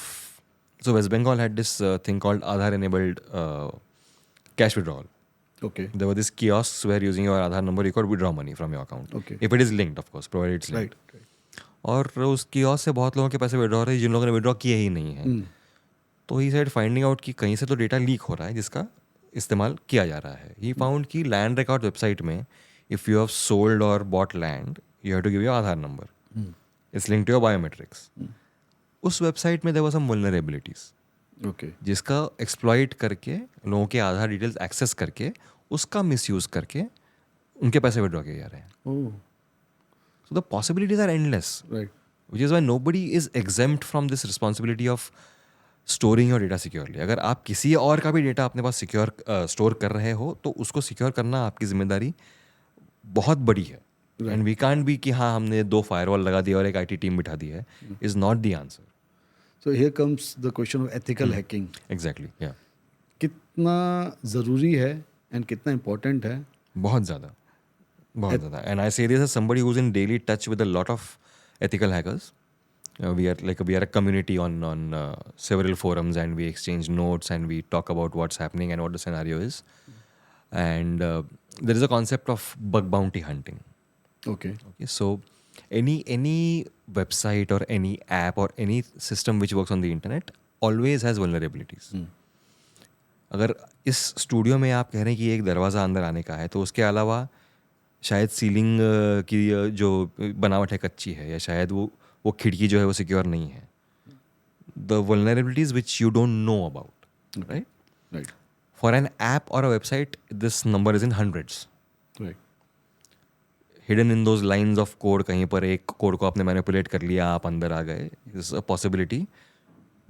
so West Bengal had this thing called Aadhaar enabled cash withdrawal. Okay. There were these kiosks where using your Aadhaar number you could withdraw money from your account. Okay. If it is linked, of course, provided it's linked. Right. और उस kiosk से बहुत लोगों के पैसे withdraw हो रहे हैं जिन लोगों ने विड्रॉ किए ही नहीं है. तो ही साइड फाइंडिंग आउट कि कहीं से तो डेटा लीक हो रहा है जिसका इस्तेमाल किया जा रहा है. ही फाउंड कि लैंड रिकॉर्ड वेबसाइट में इफ़ यू हैव सोल्ड और bought land, you have to give your Aadhaar number. It's linked to your biometrics. उस वेबसाइट में there were some vulnerabilities, Okay. जिसका एक्सप्लॉइट करके लोगों के आधार डिटेल्स एक्सेस करके उसका मिसयूज करके उनके पैसे विड्रॉ किए जा रहे हैं. Oh. So the possibilities are endless, Right. which is why nobody is exempt from this responsibility of storing your data securely. अगर आप किसी और का भी डेटा अपने पास सिक्योर स्टोर कर रहे हो तो उसको सिक्योर करना आपकी जिम्मेदारी बहुत बड़ी है एंड वी कांट बी कि हाँ हमने 2 फायरवॉल लगा दिया और एक आईटी टीम बिठा दी है is not the answer. So here comes the question of ethical hacking. Exactly या कितना ज़रूरी है एंड कितना इम्पोर्टेंट है? बहुत ज़्यादा and I say this as somebody who is in daily touch with a lot of ethical hackers. We are a community on several forums, and we exchange notes and we talk about what's happening and what the scenario is. And there is a concept of bug bounty hunting. Okay. So any website or any app or any system which works on the internet always has vulnerabilities. अगर इस studio में आप कह रहे हैं कि एक दरवाज़ा अंदर आने का है तो उसके अलावा शायद सीलिंग की जो बनावट है कच्ची है या शायद वो खिड़की जो है वो सिक्योर नहीं है. The vulnerabilities which you don't know about, right? For an app और a website this number is in hundreds. Hidden in those lines of code, कहीं पर एक कोड को आपने मैनिपुलेट कर लिया, आप अंदर आ गए, is a possibility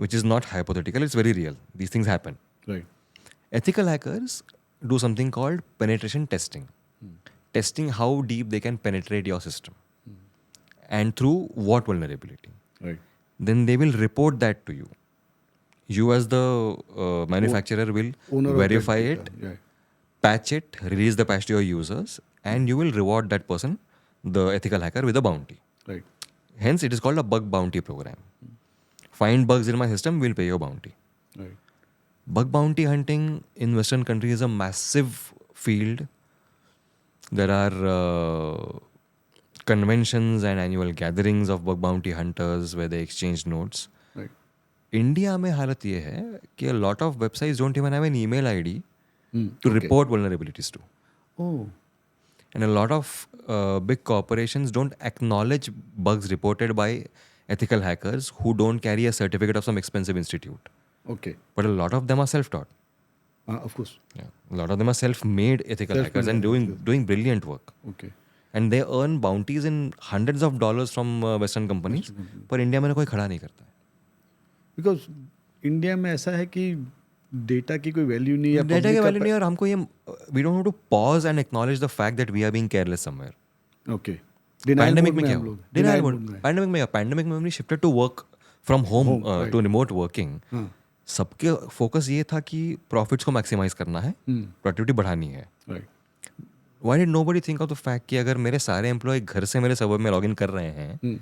which is not hypothetical, it's very real. These things happen. Ethical hackers do something called penetration testing. Testing how deep they can penetrate your system and through what vulnerability. Right. Then they will report that to you. You as the manufacturer will Owner verify of that it, data. Yeah. patch it, release the patch to your users, and you will reward that person, the ethical hacker, with a bounty. Right. Hence, it is called a bug bounty program. Find bugs in my system, we'll pay you a bounty. Right. Bug bounty hunting in Western countries is a massive field. There are conventions and annual gatherings of bug bounty hunters where they exchange notes. Right. India में हालत ये है कि a lot of websites don't even have an email ID to Okay. report vulnerabilities to. Oh. And a lot of big corporations don't acknowledge bugs reported by ethical hackers who don't carry a certificate of some expensive institute. Okay. But a lot of them are self-taught. Of course. Yeah. A lot of them are self-made ethical hackers and doing brilliant work. Okay. And they earn bounties in hundreds of dollars from Western companies. पर India में कोई खड़ा नहीं करता है. Because India में ऐसा है कि डेटा की कोई वैल्यू नहीं है. डेटा की वैल्यू नहीं है और हमको ये we don't have to pause and acknowledge the fact that we are being careless somewhere. Okay. Pandemic में क्या हुआ? Denial mode. पैंडेमिक में हमने shifted to work from home to remote working. सबके फोकस ये था कि प्रॉफिट्स को मैक्सिमाइज करना है, प्रोडक्टिविटी बढ़ानी है. Why did nobody think of the fact कि अगर मेरे सारे एम्प्लॉय घर से मेरे सर्वर में लॉगिन कर रहे हैं,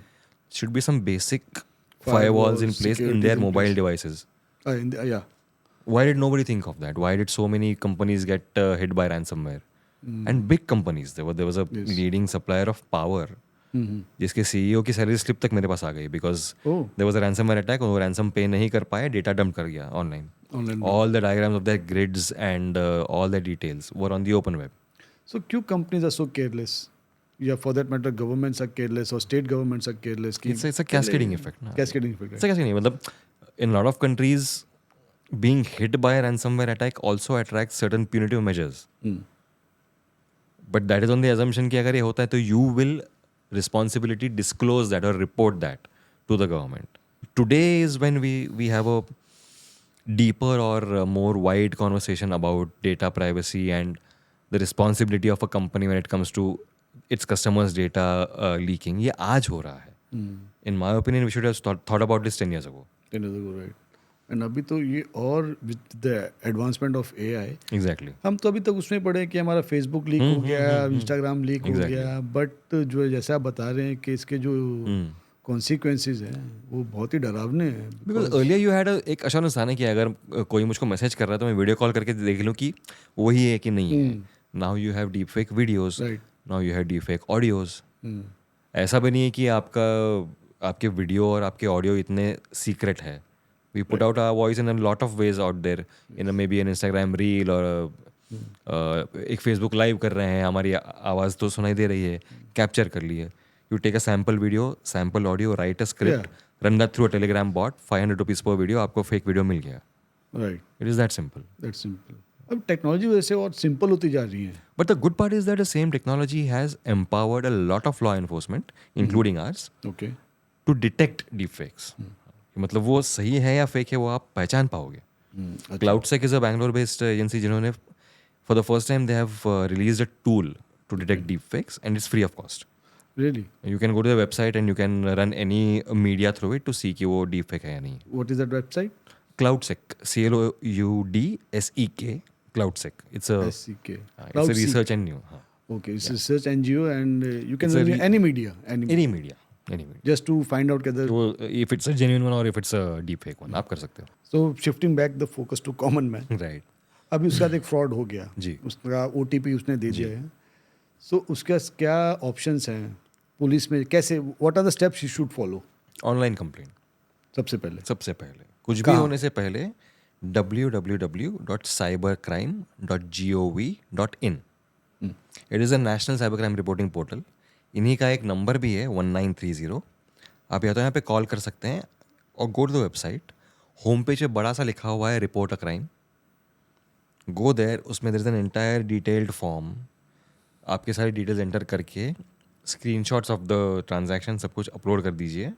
should be some basic firewalls in place in their mobile devices. Yeah. Why did nobody think of that? Why did so many companies get hit by ransomware? And big companies. There was a leading supplier of power जिसके CEO की salary slip तक मेरे पास आ गई because there was a ransomware attack. वो ransom pay नहीं कर पाए, डेटा डंप कर गया online. All the diagrams of their grids and all the details were on the open web. So क्यों कंपनीज आर सो केयरलेस, या for that matter governments are careless और state governments are careless? It's a cascading effect ना. Cascading effect. It's cascading मतलब in lot of countries being hit by a ransomware attack also attracts certain punitive measures. But that is on the assumption कि अगर ये होता है तो you will responsibility disclose that or report that to the government. Today is when we have a deeper or more wide conversation about data privacy and the responsibility of a company when it comes to its customers' data leaking. ये आज हो रहा है. In my opinion, we should have thought about this 10 years ago. 10 years ago, right. And अभी तो ये और with the advancement of AI, exactly हम तो अभी तक उसमें पड़े कि हमारा फेसबुक लीक हो गया, इंस्टाग्राम लीक हो गया, बट जो जैसा आप बता रहे हैं कि इसके जो कॉन्सिक्वेंसेज हैं वो बहुत ही डरावने हैं. बिकॉज अर्लियर यू हैड एक अश्योरेंस था ना कि अगर कोई मुझको मैसेज कर रहा है तो मैं वीडियो कॉल करके देख लूँ कि वही है कि नहीं है. Now you have deep fake videos, now you have deep fake audios. ऐसा भी नहीं है कि आपके वीडियो और आपके ऑडियो इतने सीक्रेट है. We put out our voice in a lot of ways out there, in maybe an Instagram reel or एक Facebook live कर रहे हैं, हमारी आवाज़ तो सुनाई दे रही है, कैप्चर कर ली है. You take a sample video, sample audio, write a script, run that through a Telegram bot, 500 rupees per video, आपको fake video मिल गया. Right. It is that simple. That's simple. अब टेक्नोलॉजी वैसे और सिंपल होती जा रही है. But the good part is that the same technology has empowered a lot of law enforcement, including ours, Okay. to detect deepfakes. मतलब वो सही है या फेक है वो आप पहचान पाओगे. CloudSec is a Bangalore based agency जिन्होंने for the first time they have released a tool to detect deepfakes, and it's free of cost. Really? You can go to the website and you can run any media through it to see कि वो deepfake है या नहीं. What is that website? Cloudsec, CLOUDSEK, Cloudsec. It's a SCK. it's a research and new. हाँ. Okay, it's a research NGO, and you can It's a run any media, Any media. just to find out whether. तो if it's a genuine one or if it's a deepfake one, आप कर सकते हो. So shifting back the focus to common man. Right. अभी उसके साथ एक fraud हो गया जी. उसका OTP उसने दे दिया है. सो उसके क्या ऑप्शंस हैं पुलिस में, कैसे, what are the steps you should follow? Online complaint सबसे पहले कुछ भी होने से पहले www.cybercrime.gov.in. It is a national cyber crime reporting portal. इन्हीं का एक नंबर भी है 1930. आप या तो यहाँ पे कॉल कर सकते हैं और go to the website. Home page पे बड़ा सा लिखा हुआ है report a crime. Go there. उसमें there is an entire detailed form. आपके सारी डिटेल्स एंटर करके स्क्रीनशॉट्स ऑफ द ट्रांजैक्शन सब कुछ अपलोड कर दीजिए.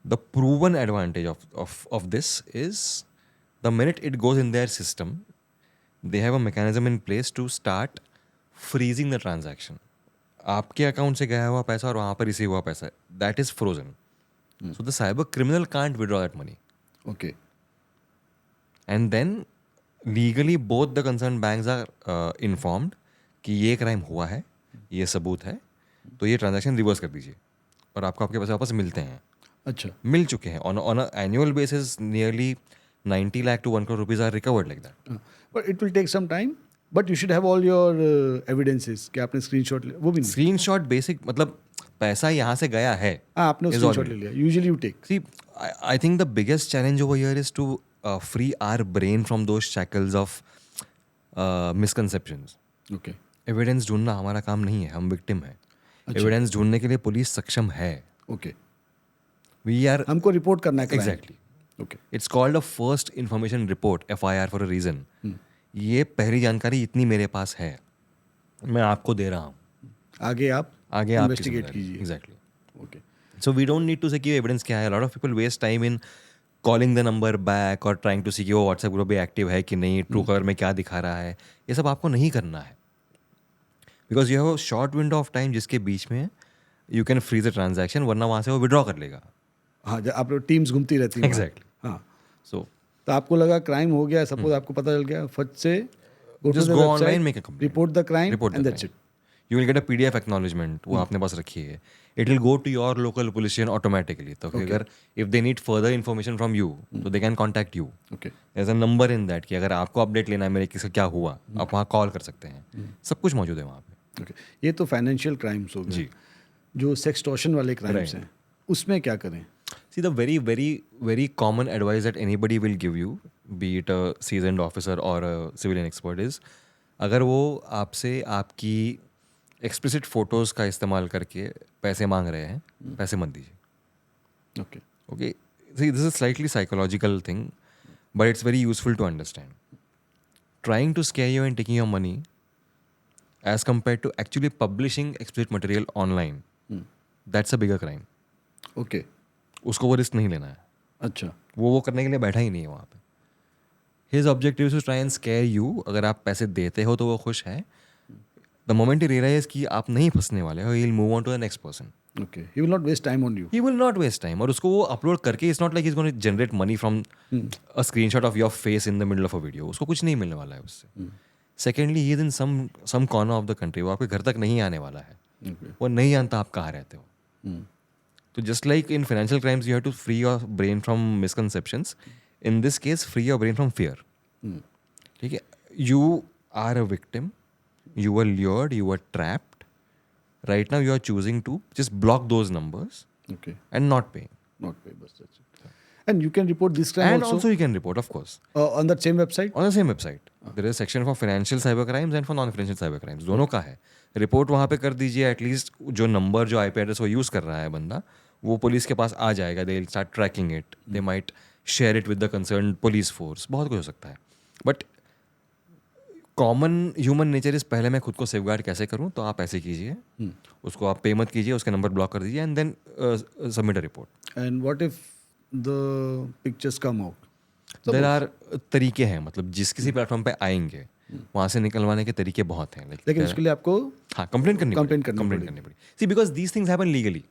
The proven advantage of this is the minute it goes in their system they have a mechanism in place to start freezing the transaction. आपके account से गया हुआ पैसा और वहाँ पर रिसीव हुआ पैसा, that is frozen. So the cyber criminal can't withdraw that money. Okay. And then legally both the concern banks are informed कि ये क्राइम हुआ है, ये सबूत है, तो ये ट्रांजैक्शन रिवर्स कर दीजिए और आपको आपके पैसे वापस मिलते हैं. अच्छा. मिल चुके हैं on a annual basis. Nearly 90 lakh to 1 crore rupees are recovered like that. But it will take some time, but you should have all your evidences कि आपने स्क्रीनशॉट ले, वो भी नहीं. स्क्रीनशॉट बेसिक मतलब पैसा यहाँ से गया है. हाँ, आपने स्क्रीनशॉट ले लिया. Usually you take. See, I think the biggest challenge over here is to free our brain from those shackles of misconceptions. Okay. Evidence ढूंढना हमारा काम नहीं है, हम विक्टिम हैं. एविडेंस ढूंढने के लिए पुलिस सक्षम है. ओके. वी आर हमको रिपोर्ट करना है. Exactly. Okay. It's called a first information report, FIR, for a reason. ये पहली जानकारी इतनी मेरे पास है, मैं आपको दे रहा हूँ. आगे आप इन्वेस्टिगेट कीजिए. Exactly. Okay. So we don't need to say कि एविडेंस क्या है. A lot of people waste time in calling the number back और trying to see कि वो व्हाट्सएप ग्रुप भी एक्टिव है कि नहीं, ट्रू कलर में क्या दिखा रहा है. ये सब आपको नहीं करना है. Because you have a short window of time जिसके बीच में you can freeze the transaction, वरना वहाँ से वो विड्रॉ कर लेगा. हाँ, आप लोग टीम्स घूमती रहती हैं. एग्जैक्टली. हाँ. सो तो आपको लगा क्राइम हो गया, सपोज आपको पता चल गया, फट से just go online, make a complaint. Report the crime Report the and that's crime. It. You will get a PDF acknowledgement, वो आपने पास रखी है. It will go to your local police station automatically. तो अगर if they need further information from you, so they can contact you. Okay. There's a number in that कि अगर आपको update लेना है मेरे किसका क्या हुआ, आप वहाँ कॉल कर सकते हैं. सब कुछ मौजूद है वहाँ पे. ओके. ये तो फाइनेंशियल क्राइम्स हो गए. जी. जो सेक्सटॉर्शन वाले क्राइम्स हैं, उसमें क्या करें? See, the very, very, very common advice that anybody will give you, be it a seasoned officer or a civilian expert, is अगर वो आपसे आपकी एक्सप्लिसिट फोटोज़ का इस्तेमाल करके पैसे मांग रहे हैं, पैसे मत दीजिए. Okay. Okay, see, this is a slightly psychological thing, but it's very useful to understand. Trying to scare you and taking your money as compared to actually publishing explicit material online, that's a bigger crime. Okay. उसको वो risk नहीं लेना है. अच्छा. वो करने के लिए बैठा ही नहीं है वहाँ पे. His objective is to try and scare you. अगर आप पैसे देते हो तो वो खुश है. द मोमेंट यू रियलाइज कि आप नहीं फंसने वाले हो, he will move on to the next person. Okay. He will not waste time on you. He will not waste time. और उसको वो अपलोड करके it's not like he is going to generate money from a screenshot of your face in the middle of a video. उसको कुछ नहीं मिलने वाला है उससे. Secondly, he is in some corner of the country. वो आपके घर तक नहीं आने वाला है. वो नहीं जानता आप कहाँ रहते हो. तो just like in financial crimes, you have to free your brain from misconceptions. In this case, free your brain from fear. ठीक है. You are a victim. You were lured. You were trapped. Right now, you are choosing to just block those numbers Okay. and not pay. Not pay, but that's it. And you can report this crime And also you can report, of course, on that same website. on the same website. There is a section for financial cyber crimes and for non-financial cyber crimes. दोनों का है. Report वहाँ पे कर दीजिए. At least जो number, जो IP address वो यूज़ कर रहा है बंदा, वो पुलिस के पास आ जाएगा. They will start tracking it. They might share it with the concern police force. बहुत कुछ हो सकता है. But common human nature is पहले मैं खुद को सेफगार्ड कैसे करूँ, तो आप ऐसे कीजिए. उसको आप पे मत कीजिए, उसके नंबर ब्लॉक कर दीजिए and then submit a report. And what if the pictures come out? There are तरीके हैं. मतलब जिस किसी प्लेटफॉर्म पे आएंगे, वहाँ से निकलवाने के तरीके बहुत हैं. लेकिन उसके लिए आपको हाँ, कंप्लेंट करनी पड़ेगी. पड़ी. See, because these things happen legally.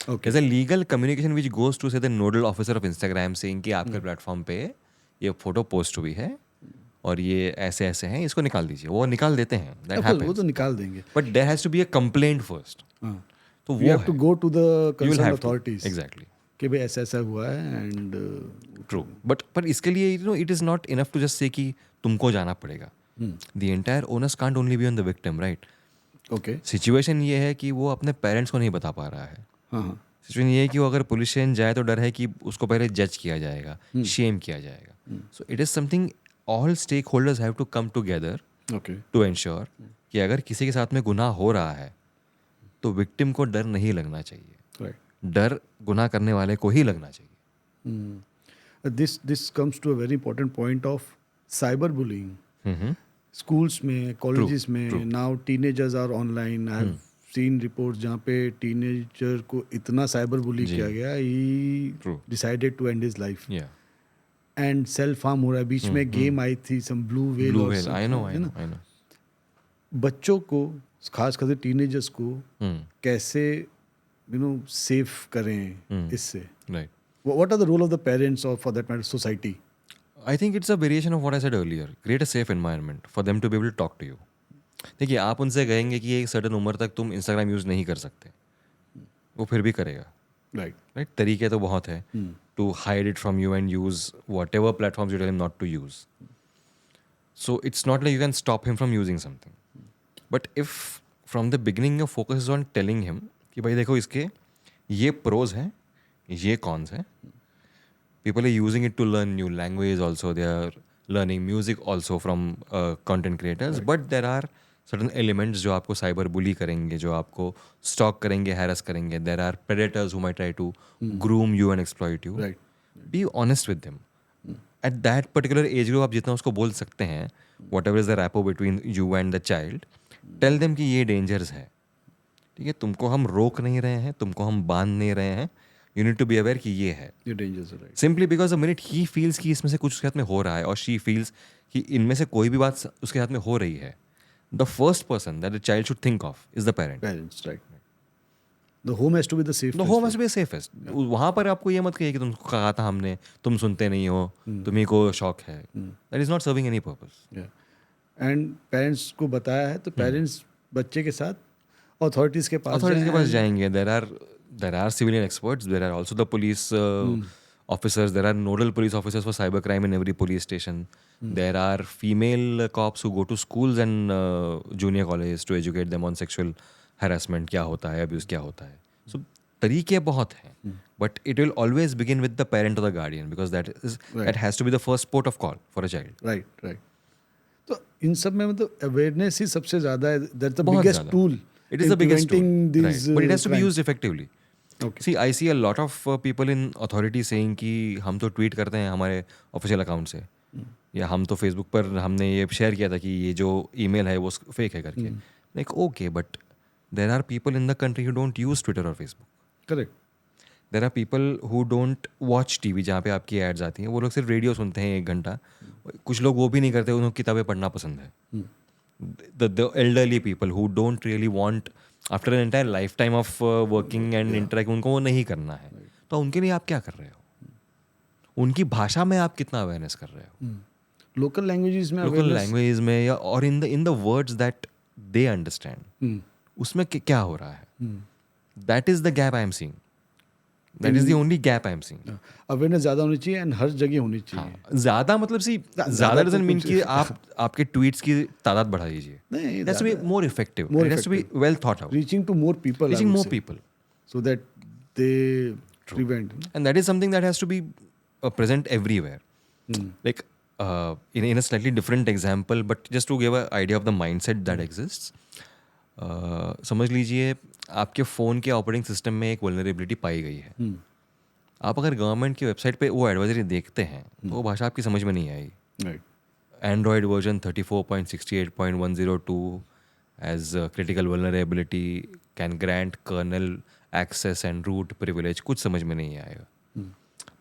Okay. There's a legal communication which goes to say the nodal officer of Instagram saying कि आपके प्लेटफॉर्म पे ये फोटो पोस्ट हुई है और ये ऐसे ऐसे हैं, इसको निकाल दीजिए. वो निकाल देते हैं. That Of course, वो happens. तो निकाल देंगे. But there has to be a complaint first. हाँ. तो We वो have to go to the you'll concerned have to. authorities. Exactly. कि भाई ऐसा ऐसा हुआ है एंड True. But पर इसके लिए it is not enough to just say कि तुमको जाना पड़ेगा. The entire onus can't only be on the victim, right? Okay. Situation ये है कि वो अपने पेरेंट्स को नहीं बता पा रहा है. हाँ हाँ. सिचुएशन ये है कि वो अगर पुलिस स्टेशन जाए तो डर है कि उसको पहले जज किया जाएगा, शेम किया जाएगा. So it is something all stakeholders have to come together okay. To ensure कि अगर किसी के साथ में गुनाह हो रहा है तो विक्टिम को डर नहीं लगना चाहिए. राइट. डर गुनाह करने वाले को ही लगना चाहिए. This comes to a very important point of cyber bullying. Hmm. Schools में, कॉलेजेस में, true. Now teenagers are online. I have seen reports जहाँ पे टीनेजर को इतना साइबर बुली किया गया, he True. Decided to end his life. या and self harm हो रहा है. बीच में गेम आई थी some blue whale. Blue whale, I know. बच्चों को, खास करके टीनेजर्स को हम्म. कैसे सेफ करें इससे. Right. What are the role of the parents और for that matter society? I think it's a variation of what I said earlier. Create a safe environment for them to be able to talk to you. देखिए, आप उनसे कहेंगे कि एक certain उम्र तक तुम इंस्टाग्राम यूज़ नहीं कर सकते, वो फिर भी करेगा. राइट. तरीके तो बहुत है to hide it from you and use whatever platforms you tell him not to use. So it's not like you can stop him from using something. But if from the beginning your focus is on telling him कि भाई देखो, इसके ये pros हैं, ये cons हैं. People are using it to learn new language also. They are learning music also from content creators. Right. But there are certain elements जो आपको cyber bully करेंगे, जो आपको stalk करेंगे, harass करेंगे. There are predators who might try to groom you and exploit you. Right. Be honest with them. At that particular age group आप जितना उसको बोल सकते हैं, whatever is the rapport between you and the child, tell them कि ये dangers है. ठीक है, तुमको हम रोक नहीं रहे हैं, तुमको हम बांध नहीं रहे हैं. You need to be aware कि ये है. ये डेंजर्स है. Right. Simply because the minute he feels कि इसमें से कुछ उसके हाथ में हो रहा है और she feels कि इनमें से कोई भी बात उसके हाथ में हो रही है, the first person that the child should think of is the parent. Parents. Right. The home has to be the safe. The home has to be safest. वहाँ पर आपको ये मत कहिए कि तुमको कहा था हमने, तुम सुनते नहीं हो, तुम्ही को शौक है. That is not serving any purpose. And parents को बताया है तो पेरेंट्स बच्चे के साथ अथॉरिटीज के पास जाएंगे. There are civilian experts. There are also the police officers. There are nodal police officers for cybercrime in every police station. There are female cops who go to schools and junior colleges to educate them on sexual harassment. क्या होता है, abuse क्या होता है. So तरीके बहुत हैं. But it will always begin with the parent or the guardian because that has to be the first port of call for a child. Right. तो इन सब में मतलब अवेयरनेस ही सबसे ज़्यादा है. That's the biggest tool. It is the biggest tool. These, right. But it has to be used effectively. Okay. See, I see a lot of people in authority saying कि हम तो ट्वीट करते हैं हमारे official account से, या हम तो फेसबुक पर हमने ये शेयर किया था कि ये जो ईमेल है वो फेक है करके. Like okay, but there are people in the country who don't use Twitter और Facebook. Correct. There are people who don't watch TV जहाँ पे आपकी एड्स आती हैं. वो लोग सिर्फ रेडियो सुनते हैं 1 घंटा. कुछ लोग वो भी नहीं करते, उनको किताबें पढ़ना पसंद है. The elderly people who don't really want, after an entire lifetime of working and interact, उनको वो नहीं करना है. तो उनके लिए आप क्या कर रहे हो? उनकी भाषा में आप कितना अवेयरनेस कर रहे हो? लोकल लैंग्वेजेस में या और in the words that they understand, उसमें क्या हो रहा है? That is the gap I am seeing. That is the only gap I am seeing. Awareness ज़्यादा होनी चाहिए एंड हर जगह होनी चाहिए. ज़्यादा मतलब ज़्यादा डजंट मीन कि आप आपके ट्वीट्स की तादाद बढ़ा दीजिए. नहीं, It has to be more effective. It has to be well thought out. Reaching to more people. So that they prevent. And that is something that has to be present everywhere. Like in a slightly different example, but just to give an idea of the mindset that exists. समझ लीजिए आपके phone के operating system में एक vulnerability पाई गई है. आप अगर गवर्नमेंट की वेबसाइट पे वो एडवाइजरी देखते हैं तो वो भाषा आपकी समझ में नहीं आएगी. Android version 34.68.102 as critical vulnerability can grant kernel access and root privilege. कुछ समझ में नहीं आएगा.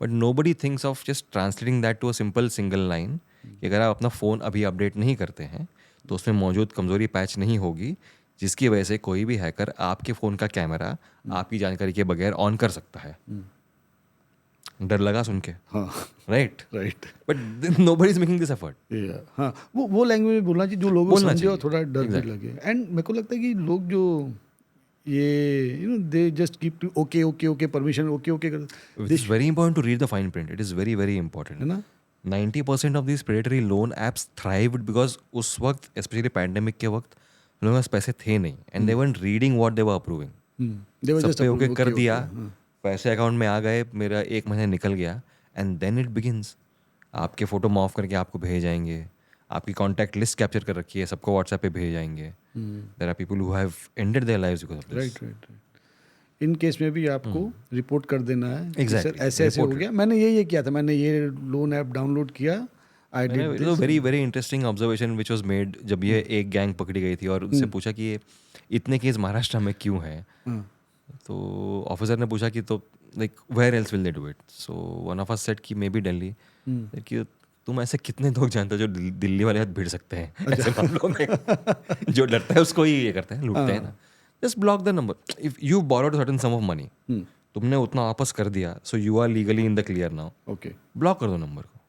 But nobody thinks of just translating that to a simple single line. कि अगर आप अपना फ़ोन अभी अपडेट नहीं करते हैं तो उसमें मौजूद कमज़ोरी पैच नहीं होगी जिसकी वजह से कोई भी हैकर आपके फ़ोन का कैमरा आपकी जानकारी के बगैर ऑन कर सकता है. डर लगा सुन के, हाँ right? Right but nobody is making this effort. हाँ वो लैंग्वेज में बोलना चाहिए जो लोगों को बोलना समझे और चाहिए, थोड़ा डर भी exactly. लगे. एंड मेरे को लगता है कि लोग जो ये they just keep to okay okay okay permission okay okay कर It is very important to read the fine print. It is very, very important. है ना. 90% of these predatory loan apps thrived because उस वक्त specially pandemic के वक्त लोगों के पास पैसे थे नहीं and they weren't reading what they were approving. They were सब just पे ओके approving, कर okay, दिया, okay, हाँ. पैसे अकाउंट में आ गए, मेरा 1 महीना निकल गया एंड देन इट बिगिंस. आपके फ़ोटो मॉफ करके आपको भेज जाएंगे, आपकी कॉन्टैक्ट लिस्ट कैप्चर कर रखी है, सबको व्हाट्सएप पे भेज जाएंगे. There are people who have ended their lives because of this. Right. In case में भी आपको रिपोर्ट कर देना है कि Exactly. सर ऐसे ऐसे हो गया, मैंने ये किया था, मैंने ये लोन ऐप डाउनलोड किया, I did it was very very interesting observation which was made जब ये एक गैंग पकड़ी गई थी और उनसे पूछा कि ये इतने केस महाराष्ट्र में क्यों है. तो ऑफिसर ने पूछा कि तो like where else will they do it. So one of us said कि मे बी दिल्ली. कि तुम ऐसे कितने लोग जानते हो जो दिल्ली वाले हाथ भिड़ सकते हैं ऐसे मामलों में. जो डरता है उसको ही ये करते हैं, लूटते हैं ना. Just block the number. If you borrowed certain some of money, तुमने उतना वापस कर दिया, so you are legally in the clear now. Okay, block कर दो नंबर को,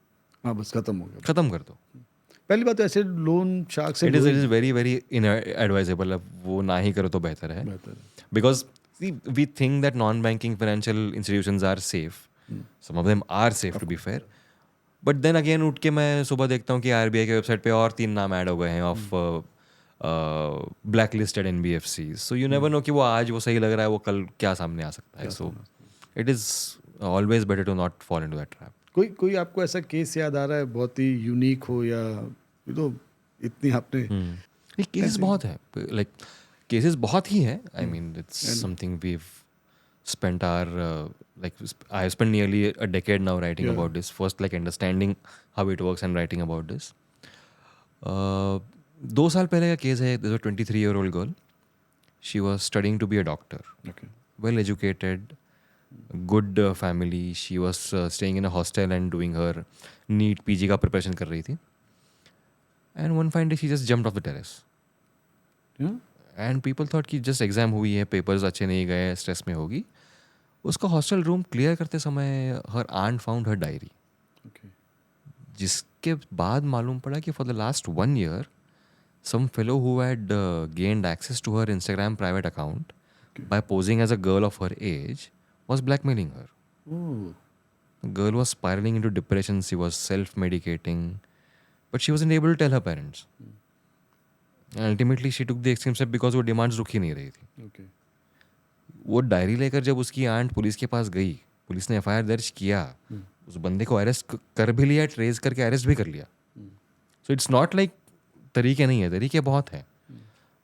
हाँ बस खत्म हो गया. खत्म कर दो. पहली बात तो ऐसे लोन शार्क से इट इज वेरी वेरी इनएडवाइजेबल. वो ना ही करो तो बेहतर है. बेहतर है. Because see, we think that non-banking financial institutions are safe. Some of them are safe to be fair. But then again उठ के मैं सुबह देखता हूँ कि RBI के वेबसाइट पे और 3 नाम ऐड हो गए हैं of black listed NBFC. So you never know कि वो आज वो सही लग रहा है, वो कल क्या सामने आ सकता है. So it is always better to not fall into that trap. कोई आपको ऐसा केस याद आ रहा है बहुत ही यूनिक हो या इतनी आपने केसेस बहुत है, लाइक केसेस बहुत ही है. I mean it's something we spent our like I have spent nearly a decade now writing about this. First like understanding how it works and writing about this. 2 साल पहले का case है. There's a 23-year-old girl. She was studying to be a doctor. Okay. Well educated, good family. She was staying in a hostel and doing her NEET PG का preparation कर रही थी. And one fine day she just jumped off the terrace. Yeah? And people thought कि just exam हुई है, papers अच्छे नहीं गए, स्ट्रेस में होगी. उसका हॉस्टल रूम क्लियर करते समय her aunt found her diary. Okay. जिसके बाद मालूम पड़ा कि for the last 1 year some fellow who had gained access to her Instagram private account by posing as a girl of her age was blackmailing her. Oh. The girl was spiraling into depression. She was self-medicating, but she wasn't able to tell her parents. And ultimately she took the extreme step because वो demands रुक ही नहीं रही थी. Okay. वो diary लेकर जब उसकी aunt police के पास गई, पुलिस ने FIR दर्ज किया, उस बंदे को अरेस्ट कर भी लिया, ट्रेस करके अरेस्ट भी कर लिया. सो इट्स नॉट लाइक तरीके नहीं है, तरीके बहुत हैं.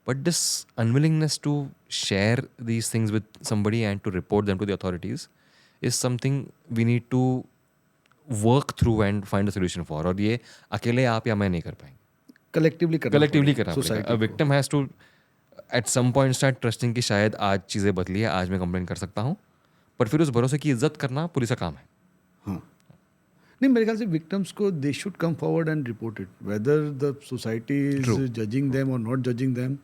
But this unwillingness to share these things with somebody and to report them to the authorities is something we need to work through and find a solution for. और ये अकेले आप या मैं नहीं कर पाएंगे, कलेक्टिवली करना करना पड़ेगा. A victim has to at some point start trusting कि शायद आज चीज़ें बदली है, आज मैं कंप्लेन कर सकता हूँ. पर फिर उस भरोसे की इज्जत करना पुलिस का काम है. हाँ नहीं, मेरे ख्याल से विक्टिम्स को they should come forward and report it, whether the society is judging them और नॉट जजिंग देम.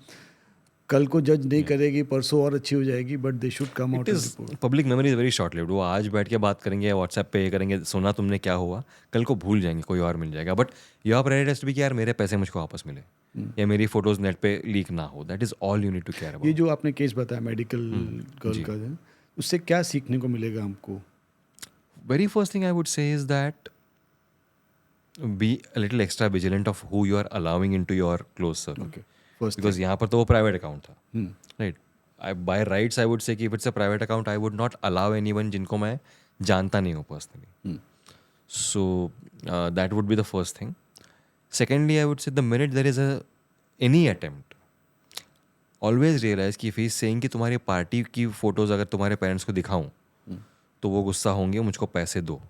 कल को जज नहीं करेगी, परसों और अच्छी हो जाएगी, but they should come out and report. Public memory is very short lived. वो आज बैठ के बात करेंगे, व्हाट्सएप पे ये करेंगे, सुना तुमने क्या हुआ, कल को भूल जाएंगे, कोई और मिल जाएगा. बट योर प्रायोरिटी भी कि यार मेरे पैसे मुझको वापस मिले या मेरी फोटोज नेट पे लीक ना हो. That is all you need to care about. ये जो आपने केस बताया मेडिकल गर्ल का, उससे क्या सीखने को मिलेगा हमको? Very first thing I would say is that be a little extra vigilant of who you are allowing into your close circle. Okay. First Because यहाँ पर तो वो प्राइवेट अकाउंट था, Hmm. Right. By rights I would say कि if it's a private account I would not allow anyone जिनको मैं जानता नहीं हूँ personally. So that would be the first thing. Secondly I would say the minute there is any attempt, always realise कि if he is saying कि तुम्हारी party की photos अगर तुम्हारे पेरेंट्स को दिखाऊं तो वो गुस्सा होंगे, मुझको पैसे दो.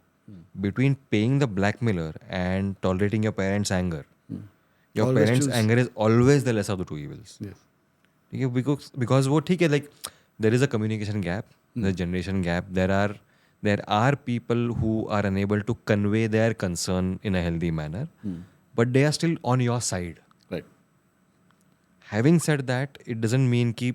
Between paying the blackmailer and tolerating your parents anger, your Always parents choose. Anger is always the less of the two evils. Yes. ठीक है, बिकॉज वो ठीक है, like there is a communication gap, the generation gap. There are people who are unable to convey their concern in a healthy manner, but they are still on your side. Right. Having said that it doesn't mean कि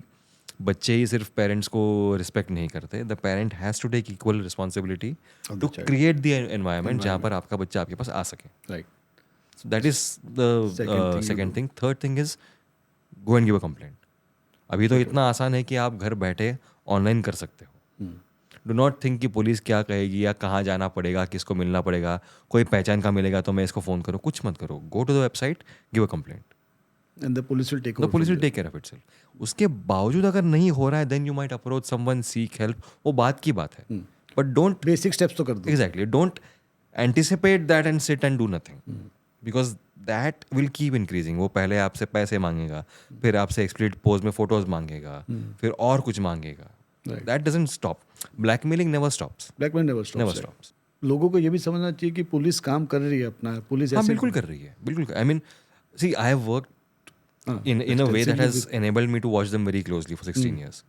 बच्चे ही सिर्फ parents को respect नहीं करते. The parent has to take equal responsibility Of to the child. Create the environment जहाँ पर आपका बच्चा आपके पास आ सके. Right. So that is the Second thing you second do. thing. Third thing is go and give a complaint. अभी तो इतना आसान है कि आप घर बैठे ऑनलाइन कर सकते हो. डू नॉट थिंक कि पुलिस क्या कहेगी या कहाँ जाना पड़ेगा, किसको मिलना पड़ेगा, कोई पहचान का मिलेगा तो मैं इसको फ़ोन करूँ. कुछ मत करो. Go to the website, give a complaint. And the police will take the over. Police from will take care of itself. उसके बावजूद अगर नहीं हो रहा है then you might approach someone, seek help. वो बात की बात है. But don't there. Basic steps तो कर दो. Exactly. Don't anticipate that and sit and do nothing. Because that will keep increasing. वो पहले आपसे पैसे मांगेगा, फिर आपसे एक्सप्लिट पोज में फोटोज मांगेगा, फिर और कुछ मांगेगा. Right. That doesn't stop. Blackmailing never stops. Blackmail never stops. Never right. stops. लोगों को ये भी समझना चाहिए कि पुलिस काम कर रही है अपना. पुलिस हाँ ऐसे बिल्कुल कर रही है. बिल्कुल. I mean, see, I have worked in a way that has enabled me to watch them very closely for 16 years.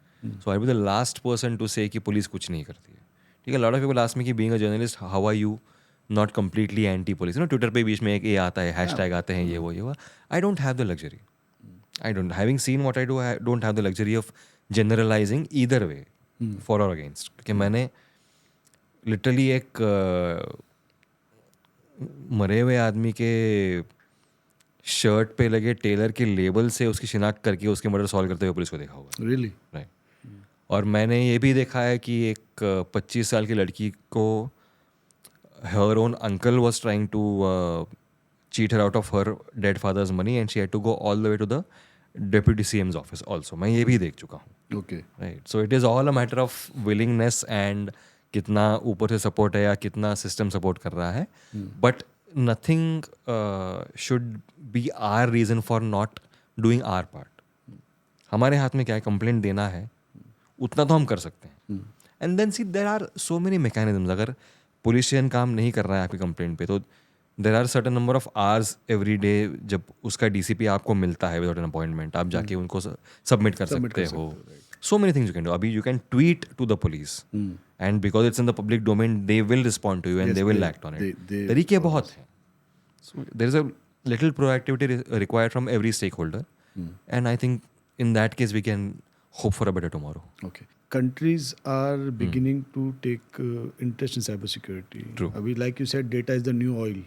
So I'll be the last person to say कि पुलिस कुछ नहीं करती है. ठीक है. A lot of people ask me कि being a journalist, how are you not completely anti-police? You know, Twitter पे बीच में एक ये आता है, hashtag आते हैं, ये वो. I don't have the luxury. I don't. Having seen what I do, I don't have the luxury of generalizing either way, for or against. क्योंकि मैंने literally एक मरे हुए आदमी के शर्ट पे लगे टेलर के लेबल से उसकी शिनाख्त करके उसके मर्डर सॉल्व करते हुए पुलिस को देखा होगा. Really? राइट. और मैंने ये भी देखा है कि एक 25 साल की लड़की को her own uncle was trying to cheat her out of her dead father's money and she had to go all the way to the deputy CM's office also. मैं ये भी देख चुका हूँ. Okay. Right. So it is all a matter of willingness and कितना ऊपर से support है या कितना सिस्टम सपोर्ट कर रहा है. But nothing should be our reason for not doing our part. हमारे हाथ में क्या है, कंप्लेंट देना है, उतना तो हम कर सकते हैं. And then see there are so many mechanisms. अगर पुलिस स्टेशन काम नहीं कर रहा है आपकी कंप्लेंट पे तो there are certain number of hours every day जब उसका DCP आपको मिलता है विदाउट एन अपॉइंटमेंट, आप जाके उनको सबमिट कर सकते हो. So many things you can do. अभी you can tweet to the police and because it's in the public domain they will respond to you and they will act on it. तरीके बहुत हैं. So there is a little proactivity required from every stakeholder and I think in that case we can hope for a better tomorrow. Okay. Countries are beginning to take interest in cybersecurity. True. Like you said, data is the new oil.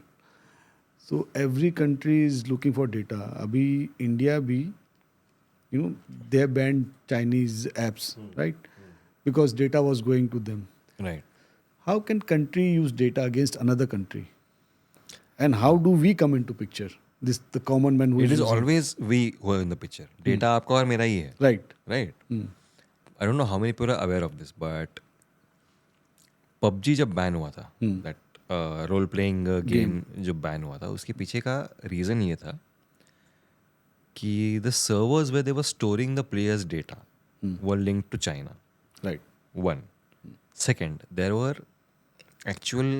So every country is looking for data. Abhi India bhi, they have banned Chinese apps, right? Because data was going to them. Right. How can country use data against another country? And how do we come into picture? The common man who It is using- always we who are in the picture. Data आपका और मेरा ही है. right. Right. I don't know how many people are aware of this, but PUBG जब ban हुआ था, that role playing game जब ban हुआ था, उसके पीछे का रीज़न ये था कि the servers where they were storing the players' data were linked to China. Right. One. Second, there were actual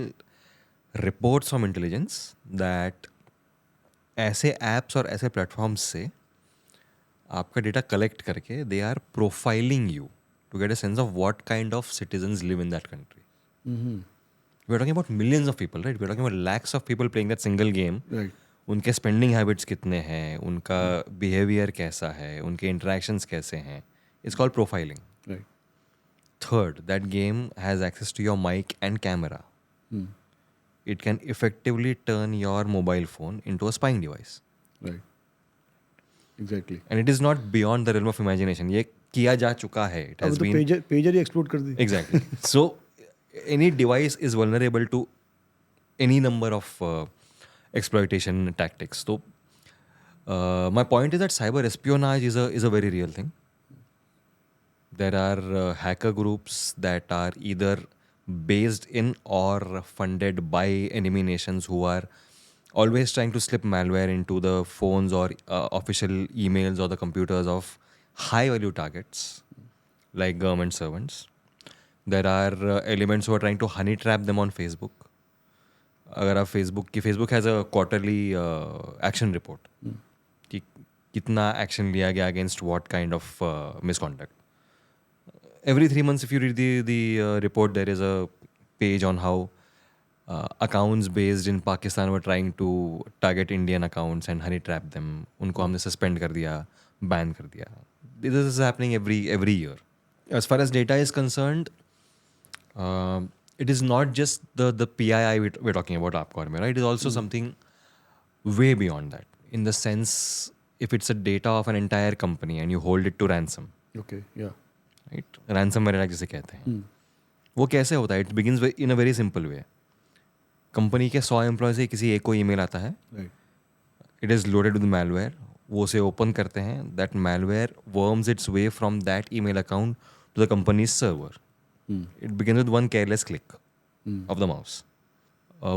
reports from intelligence that ऐसे ऐप्स और ऐसे प्लेटफॉर्म्स से आपका डेटा कलेक्ट करके they are profiling you to get a sense of what kind of citizens live in that country. We are talking about millions of people, right? We are talking about lakhs of people playing that single game. Right. उनके spending habits कितने हैं, उनका behaviour कैसा है, उनके interactions कैसे हैं. It's called profiling. Right. Third, that game has access to your mic and camera. It can effectively turn your mobile phone into a spying device. Right. Exactly. And it is not beyond the realm of imagination. ये किया जा चुका है. It अब has तो been pager he explode कर दी. exactly. So any device is vulnerable to any number of exploitation tactics. So my point is that cyber espionage is a very real thing. There are hacker groups that are either based in or funded by enemy nations who are always trying to slip malware into the phones or official emails or the computers of high value targets like government servants. There are elements who are trying to honey trap them on Facebook. अगर आप Facebook has a quarterly action report कि कितना action लिया गया against what kind of misconduct. Every 3 months, if you read the report, there is a page on how accounts based in Pakistan were trying to target Indian accounts and honey trap them. उनको हमने suspend कर दिया, ban कर दिया. This is happening every year. As far as data is concerned, it is not just the PII we're talking about आपका और मेरा. It is also something way beyond that. In the sense, if it's a data of an entire company and you hold it to ransom, Okay, yeah. right? Ransomware attack जिसे कहते हैं. वो कैसे होता है? It begins in a very simple way. Company के 100 employ से किसी एक को ईमेल आता है. Right. It is loaded with malware. वो उसे ओपन करते हैं. That malware worms its way from that email account to the company's server. It begins with one careless click of the mouse.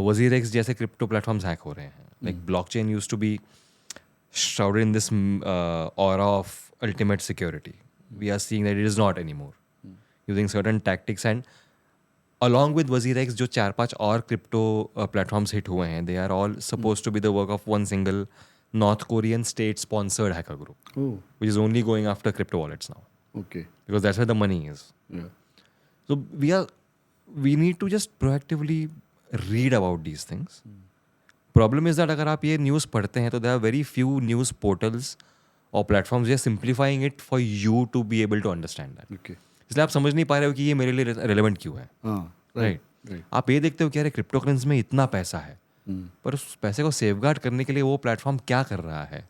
WazirX जैसे crypto platforms hack हो रहे हैं. Like blockchain used to be shrouded in this aura of ultimate security. We are seeing that it is not anymore. Using certain tactics, and along with WazirX, जो 4-5 और crypto platforms hit हुए हैं, they are all supposed to be the work of one single North Korean state-sponsored hacker group, Oh, which is only going after crypto wallets now, okay. because that's where the money is. Yeah. So we need to just proactively read about these things. Problem is that अगर आप ये news पढ़ते हैं तो there are very few news portals और platforms J simplifying it for you to be able to understand that. Okay. इसलिए आप समझ नहीं पा रहे हो कि ये मेरे लिए रेलेवेंट क्यों है. हाँ, राइट. right. आप ये देखते हो कि अरे क्रिप्टो करेंसी में इतना पैसा है, पर उस पैसे को सेफगार्ड करने के लिए वो प्लेटफॉर्म क्या कर रहा है,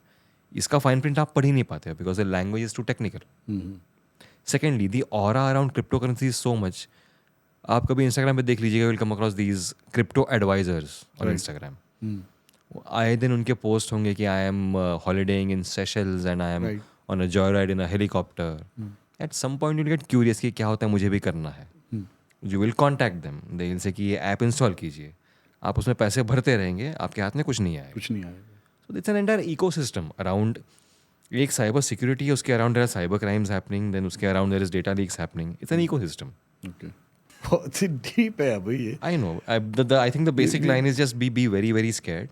इसका फाइन प्रिंट आप पढ़ ही नहीं पाते हो because the language is too technical. Secondly, the aura around cryptocurrency is so much. आप कभी इंस्टाग्राम पे देख लीजिएगा, will come across these crypto advisers on Instagram. आए दिन उनके पोस्ट होंगे कि I am holidaying in Seychelles and I am Right. On a joy ride in a helicopter. At some point you get curious कि क्या होता है, मुझे भी करना है. You will contact them, they will say कि ये ऐप इंस्टॉल कीजिए. आप उसमें पैसे भरते रहेंगे, आपके हाथ में कुछ नहीं आएगा. कुछ नहीं आएगा. So it's an entire ecosystem around. एक साइबर सिक्योरिटी है, उसके around there are cyber crimes happening, then उसके around there is data leaks happening. It's an ecosystem. Okay. बहुत ही डीप है अभी ये. I know. I think the basic line is just be very very scared.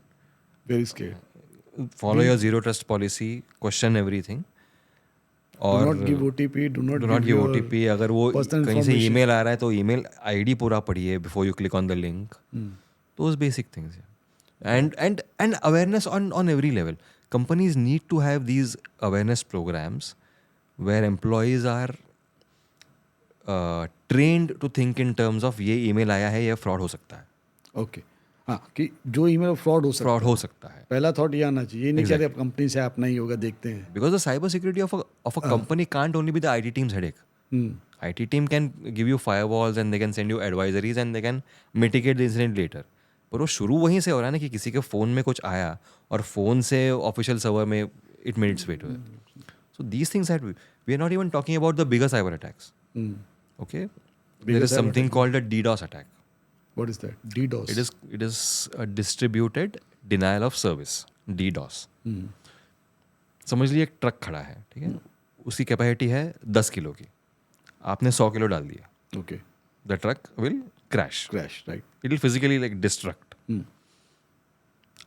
Very scared. Follow your zero trust policy, question everything. Do not give OTP. Do not give give your OTP. अगर वो personal कहीं से information. Email आ रहा है तो email ID पूरा पढ़िए before you click on the link. Those basic things. And awareness on every level. Companies need to have these awareness programs where employees are trained to think in terms of ये email आया है, ये fraud हो सकता है. Okay. हाँ, कि जो ईमेल फ्रॉड हो सकता फ्रॉड हो सकता है. पहला थॉट ये आना चाहिए. ये नहीं कह रहे कंपनी से ऐप नहीं होगा, देखते हैं. Because the cyber security of a company can't only be the IT team's headache. IT team can give you firewalls and they can send you advisories and they can mitigate the incident later. पर वो शुरू वहीं से हो रहा है ना कि किसी के फ़ोन में कुछ आया और फ़ोन से ऑफिशियल सर्वर में it made its way to. So these things that we are not even talking about the bigger cyber attacks. Okay, there is something called a DDoS attack. What is that? DDoS. It is a distributed denial of service. DDoS. समझ लीजिए एक truck खड़ा है, ठीक है, उसकी capacity है 10 kilo की. आपने 100 किलो डाल दिया. Okay. The truck will crash. Crash, right. It will physically like destruct.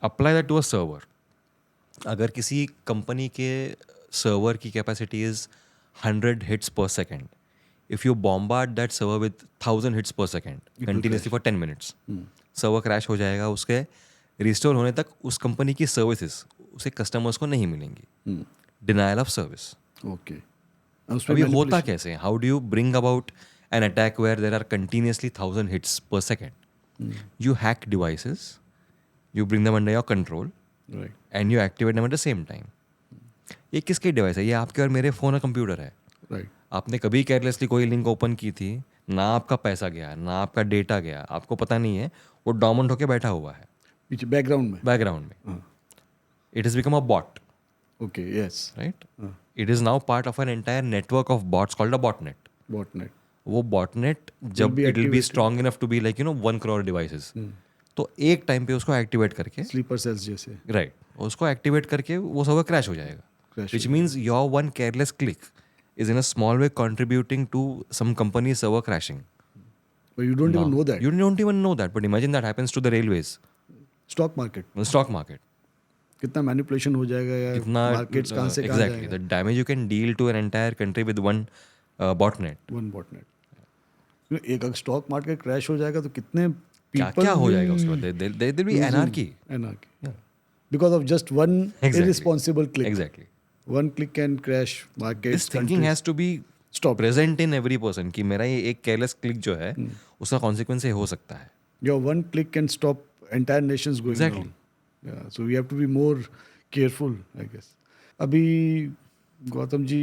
Apply that to a server. अगर किसी कंपनी के सर्वर की capacity is 100 hits per second, if you bombard that server with 1000 hits per second continuously for 10 minutes, server crash हो जाएगा. उसके restore होने तक उस कंपनी की सर्विसेज उसे कस्टमर्स को नहीं मिलेंगी. Denial of service. Okay. अब ये होता कैसे? How do you bring about an attack where there are continuously 1000 hits per second? You hack devices, you bring them under your control, Right. and you activate them at the same time. ये किसके device है? ये आपके और मेरे phone और computer है. Right. आपने कभी केयरलेसली कोई लिंक ओपन की थी, ना आपका पैसा गया, ना आपका डेटा गया, आपको पता नहीं है, वो डॉर्मेंट होके बैठा हुआ है पीछे बैकग्राउंड में. बैकग्राउंड में. It has become a bot, Okay. Yes. Right? It is now part of an entire network of bots called a botnet. Botnet. वो बॉटनेट जब be it will be activated. Strong enough to be like 1 crore devices, तो एक time पे उसको activate करके, Sleeper cells जैसे. Right, उसको activate करके वो सर्वर क्रैश हो जाएगा. Crash which means your one careless click is in a small way contributing to some company server crashing. But you don't even know that. You don't even know that, but imagine that happens to the railways, Stock market. the stock market. कितना manipulation हो जाएगा या कितना markets कहाँ से कहाँ exactly the damage you can deal to an entire country with one botnet. One botnet. एक अगर स्टॉक मार्केट क्रैश हो जाएगा तो कितने क्या people क्या हो will जाएगा उसके बाद? There will be anarchy. anarchy. Because of just one Exactly. irresponsible click. Exactly. One click can crash markets. This thinking has to be Stop. Present in every person कि मेरा ये एक केयरलेस क्लिक जो है उसका कॉन्सिक्वेंस ये हो सकता है. Your one click can stop entire nations going Exactly. down. Yeah, so we have to be more careful, I guess. अभी गौतम जी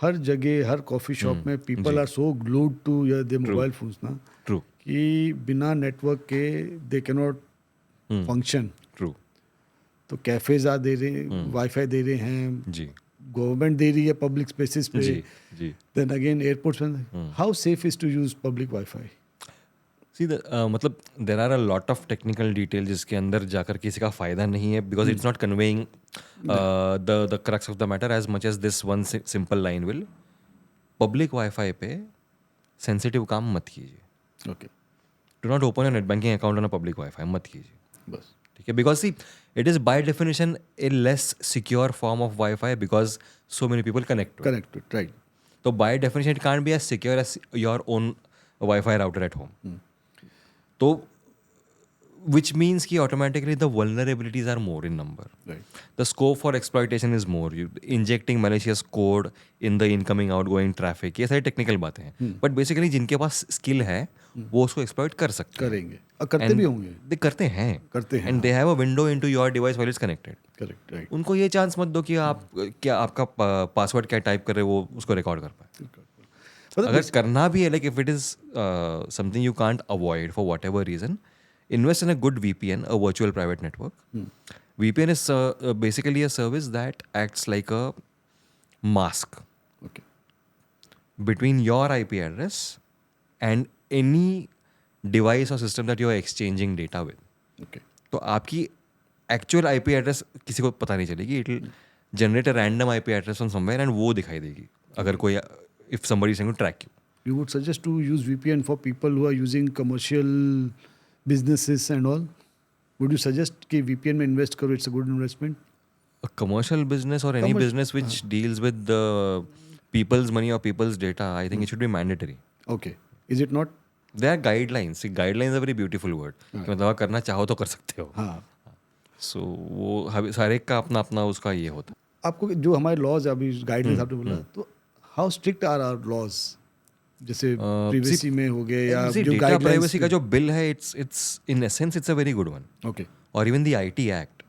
हर जगह हर कॉफी शॉप में people are so glued to their mobile phones ना ट्रू कि बिना network के they can not function. True तो कैफेज आ दे रहे वाईफाई दे रहे हैं, जी गवर्नमेंट दे रही है पब्लिक स्पेसेस पे. जी जी. देन अगेन एयरपोर्ट्स में how safe is to use public wifi? See मतलब there are a lot of technical detail जिसके अंदर जाकर किसी का फ़ायदा नहीं है because it's not conveying the crux of the matter as much as this one simple line will. Public wifi पे सेंसिटिव काम मत कीजिए. Okay, do not open your net banking account on a public wifi, मत कीजिए. बस. ठीक है, because see it is by definition a less secure form of wifi because so many people connect. Connected, right. तो by definition it can't be as secure as your own wifi router at home. तो which means कि automatically the vulnerabilities are more in number. Right. The scope for exploitation is more. You injecting malicious code in the incoming outgoing traffic. ये सारी technical बातें हैं. But basically जिनके पास skill है वो उसको एक्सप्लॉइट कर सकते हैं. करेंगे और करते भी होंगे. दे करते हैं. करते हैं. And they have a window into your device while it's connected. Correct, right. उनको ये चांस मत दो कि आप क्या आपका पासवर्ड क्या टाइप कर रहे हो वो उसको रिकॉर्ड कर पाए. अगर करना भी है like if it is something you can't avoid for whatever reason, invest in a good VPN, a virtual private network. VPN is basically a service that acts like a mask Okay. between your IP address and any device or system that you are exchanging data with. Okay. तो आपकी actual IP address किसी को पता नहीं चलेगी. It will generate a random IP address from somewhere and वो दिखाई देगी अगर कोई if somebody is trying to track you. You would suggest to use VPN for people who are using commercial businesses and all? Would you suggest कि VPN में invest करो, it's a good investment? A commercial business or any business which deals with the people's money or people's data, I think it should be mandatory. Okay. Is it not? There are guidelines. See, guidelines are a very beautiful word. कि मतलब आप करना चाहो तो कर सकते हो. हाँ. So वो हर एक का अपना अपना उसका ये होता है. आपको जो हमारे laws अभी guidelines आपने बोला, तो how strict are our laws? जैसे privacy में हो गए या See, जो data guidelines privacy का जो bill है, it's in essence it's a very good one. Okay. Or even the IT Act.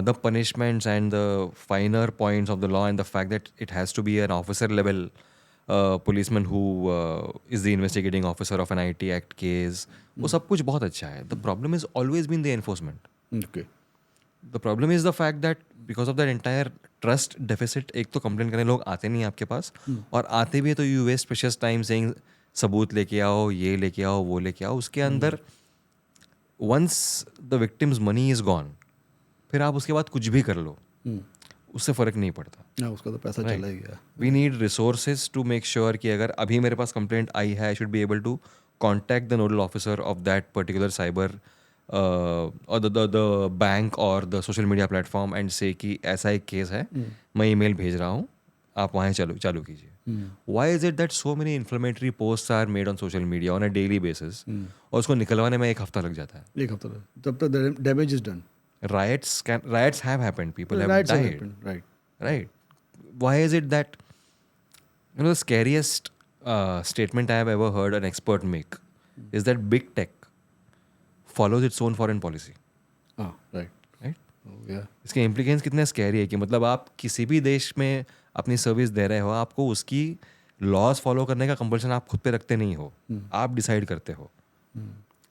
The punishments and the finer points of the law and the fact that it has to be an officer level policeman who is the investigating officer of an IT Act case. वो सब कुछ बहुत अच्छा है. The problem has always been the enforcement. Okay. The problem is the fact that because of that entire trust deficit, एक तो complain करने लोग आते नहीं आपके पास, और आते भी है तो you waste precious time saying सबूत लेके आओ, ये लेके आओ, वो लेके आओ. उसके अंदर once the victim's money is gone, फिर आप उसके बाद कुछ भी कर लो, उससे फ़र्क नहीं पड़ता. हाँ, उसका तो पैसा चला ही गया. We need resources to make sure कि अगर अभी मेरे पास कंप्लेंट आई है, I should be able to contact the nodal officer of that particular cyber or the bank or the social media platform and say कि ऐसा एक केस है, मैं ईमेल भेज रहा हूँ, आप वहाँ चालू कीजिए. Why is it that so many inflammatory posts are made on social media on a daily basis और उसको निकलवाने में एक हफ्ता लग जाता है? एक हफ्ता तब तक damage is done. Riots have happened. People have Riots have died. happened, Right. Why is it that the scariest statement I have ever heard an expert make is that big tech follows its own foreign policy. हाँ, right. Right? Oh, yeah. इसके इम्प्लीकेंस कितने scary है कि मतलब आप किसी भी देश में अपनी सर्विस दे रहे हो, आपको उसकी लॉज फॉलो करने का कंपल्सन आप खुद पे रखते नहीं हो, आप डिसाइड करते हो.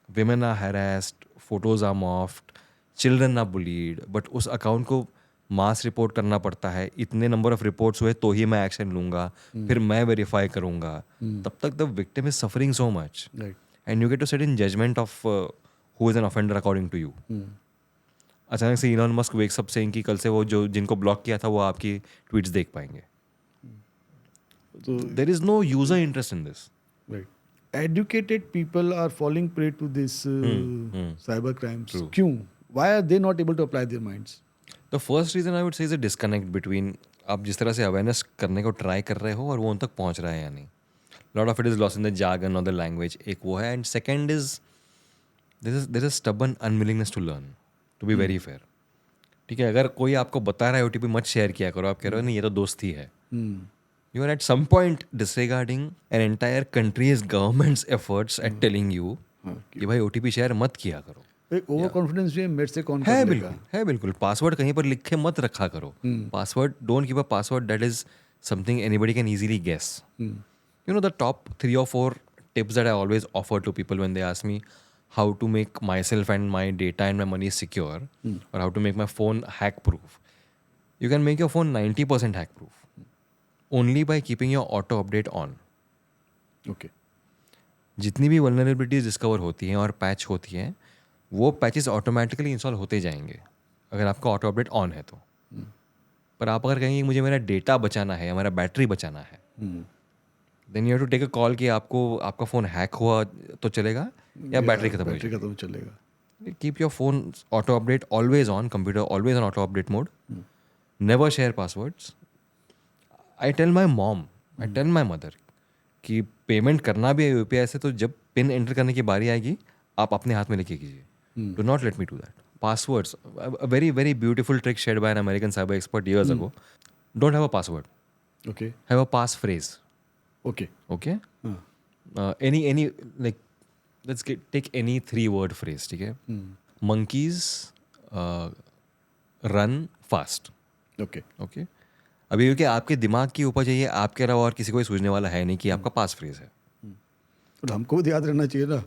Women are harassed, photos are morphed, children are bullied, but उस अकाउंट को मास रिपोर्ट करना पड़ता है. इतने नंबर ऑफ रिपोर्ट्स हुए तो ही मैं एक्शन लूंगा, फिर मैं वेरीफाई करूंगा. तब तक the victim is suffering so much Right. And you get to set in judgment of who is an offender according to you. अचानक से Elon Musk wakes up saying कि कल से वो जो जिनको ब्लॉक किया था वो आपकी ट्वीट्स देख पाएंगे. So, there is no user interest in this. right. Educated people are falling prey to this cyber crimes. True. क्यों? Why are they not able to apply their minds? The first reason I would say is a disconnect between आप जिस तरह से awareness करने को try कर रहे हो और वो उन तक पहुंच रहा है या नहीं. Lot of it is lost in the jargon और द लैंग्वेज, एक वो है. And second is there is stubborn unwillingness to learn, to be very fair. ठीक है, अगर कोई आपको बता रहा है OTP मत शेयर किया करो, आप कह रहे हो नहीं ये तो दोस्ती है, you are at some point disregarding an entire country's government's efforts at telling you कि भाई OTP शेयर मत किया करो. एक ओवर कॉन्फिडेंस भी है, मेरे से कौन है कर बिल्कुल, लेगा. है बिल्कुल. पासवर्ड कहीं पर लिख के मत रखा करो. Password, don't give a password that is something anybody can easily guess. You know the top 3 or 4 tips that I always offer to people when they ask me how to make myself and my data and my money secure, or how to make my phone hack proof. You can make your phone 90% hack proof only by keeping your auto update on. Okay. जितनी भी vulnerabilities discover होती हैं और patch होती हैं, वो patches automatically install होते जाएंगे अगर आपका ऑटो अपडेट ऑन है तो. पर आप अगर कहेंगे मुझे मेरा डेटा बचाना है या मेरा बैटरी बचाना है, then you have to take a call कि आपको आपका फ़ोन हैक हुआ तो चलेगा या बैटरी खत्म हो बैटरी खत्म चलेगा. Keep your phone auto update always on, computer always on auto update mode. Never share passwords. I tell my mom, I tell my mother कि पेमेंट करना भी है UPI से तो जब पिन एंटर करने की बारी आएगी आप अपने हाथ में लेके कीजिए. Do not let me do that. Passwords, a very, very beautiful trick shared by an American cyber expert years ago. Don't have a password. Okay. Have a passphrase. Okay. Okay? Any like, take any 3-word phrase, ठीक है? Monkeys run fast. Okay. Okay? अभी क्योंकि आपके दिमाग की उपज है ये, आपके अलावा और किसी को सूझने वाला है नहीं कि आपका पास फ्रेज है. और हमको भी याद रहना चाहिए ना.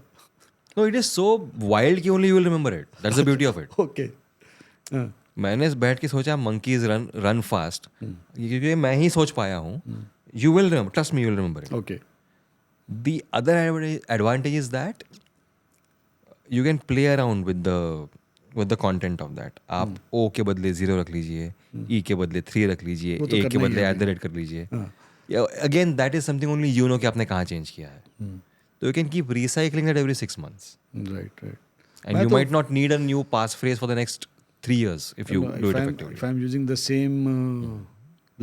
No, it is so wild कि only you will remember it. That's the beauty of it. Okay. मैंने बैठ के सोचा monkeys run fast, क्योंकि मैं ही सोच पाया हूँ. You will remember. Trust me, you will remember it. Okay. The other advantage is that you can play around with the content of that. आप O के बदले 0 रख लीजिए, E के बदले 3 रख लीजिए, वो तो A के करना ही बदले है @ कर लीजिए. Again, that is something only you know कि आपने कहाँ चेंज किया है. So you can keep recycling that every 6 months. Right. And you might not need a new passphrase for the next 3 years if you do it effectively. If I'm using the same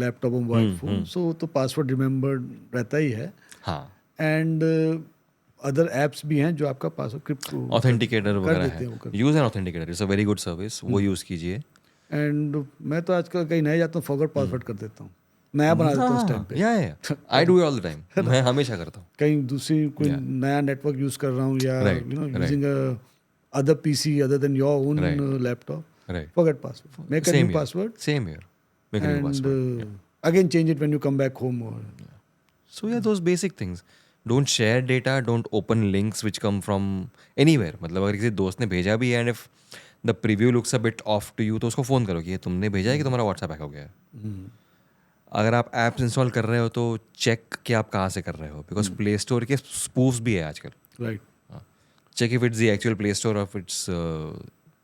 laptop or mobile phone, so तो password remembered रहता ही है. हाँ. And other apps भी हैं जो आपका password crypto authenticator वगैरह देते हैं, वो है. Use N authenticator, it's a very good service, वो यूज कीजिए. एंड मैं तो आजकल कहीं नया जाता हूँ फॉरगॉट पासवर्ड कर देता हूँ, नया बना देता हूँ उस टाइम पे. या I do it all the time. मैं हमेशा करता हूँ. कहीं दूसरी कोई नया नेटवर्क यूज कर रहा हूँ या using other PC other than your own laptop, forget password, make a new password, same here, make a new password, again change it when you come back home. So yeah, those basic things. Don't share data, don't open links which come from anywhere. मतलब अगर किसी दोस्त ने भेजा भी है and if the preview looks a bit off to you तो उसको फ़ोन करो कि ये तुमने भेजा है कि तुम्हारा WhatsApp हैक हो गया है. अगर आप ऐप्स इंस्टॉल कर रहे हो तो चेक कि आप कहाँ से कर रहे हो, बिकॉज प्ले स्टोर के स्पूफ्स भी है आजकल. Right. Check if it's the actual play store of it's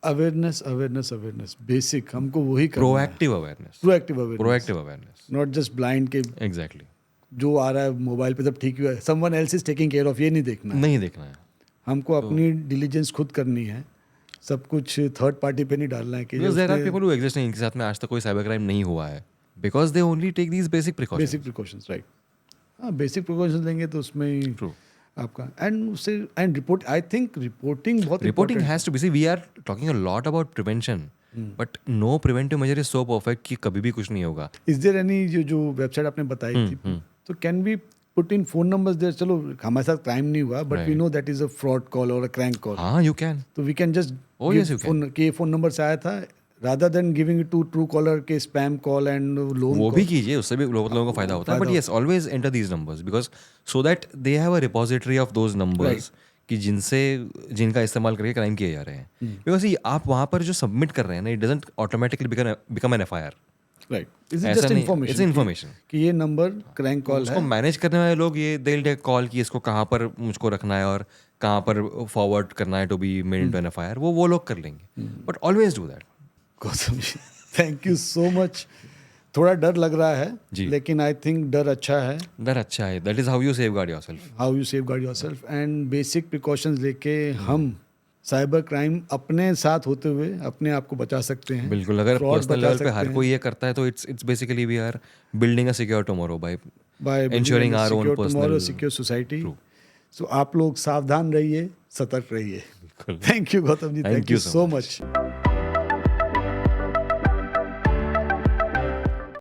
awareness basic हमको वही करना proactive awareness, not just blind के एग्जैक्टली जो आ रहा है मोबाइल पे सब ठीक है, someone else is taking care of, ये नहीं देखना है. हमको अपनी डिलीजेंस खुद करनी है, सब कुछ थर्ड पार्टी पे नहीं डालना है कि there are people who exist इनके साथ में आज तक कोई साइबर क्राइम नहीं हुआ है because they only take these basic precautions. Right. हाँ, बेसिक प्रिकॉशंस लेंगे तो उसमें ही आपका and report, I think reporting has to be, see we are talking a lot about prevention, but no preventive measure is so perfect कि कभी भी कुछ नहीं होगा. इज देयर एनी जो वेबसाइट आपने बताई थी, तो can we put in phone numbers there? चलो हमारे साथ क्राइम नहीं हुआ but we know that is a fraud call और अ क्रैंक कॉल. हाँ, यू कैन. तो वी कैन जस्ट ये फोन नंबर से आया था, rather than giving it to Truecaller के spam call and loan वो call. भी कीजिए, उससे भी लोगों को फायदा होता है. But yes, always enter these numbers because so that they have a repository of those numbers कि जिनका इस्तेमाल करके क्राइम किए जा रहे हैं. बिकॉज आप वहाँ पर जो सबमिट कर रहे हैं ना, it doesn't automatically become an FIR. Right. It's just information कि ये नंबर क्रैंक कॉल है. उसको मैनेज करने वाले लोग ये दे विल टेक कॉल कि इसको कहाँ पर मुझको रखना है और कहाँ पर फॉरवर्ड करना है to be made into an FIR, वो लोग कर लेंगे. But always do that. Gautam ji, thank you so much. थोड़ा डर लग रहा है लेकिन आई थिंक डर अच्छा है. That is how you safeguard yourself. And basic precautions लेके हम साइबर क्राइम अपने साथ होते हुए अपने आप को बचा सकते हैं. बिल्कुल. अगर पर्सनल लेवल पे हर कोई ये करता है तो it's basically we are building a secure tomorrow by ensuring our own personal secure society. So आप लोग सावधान रहिए, सतर्क रहिए. Thank you Gautam ji, thank you so much.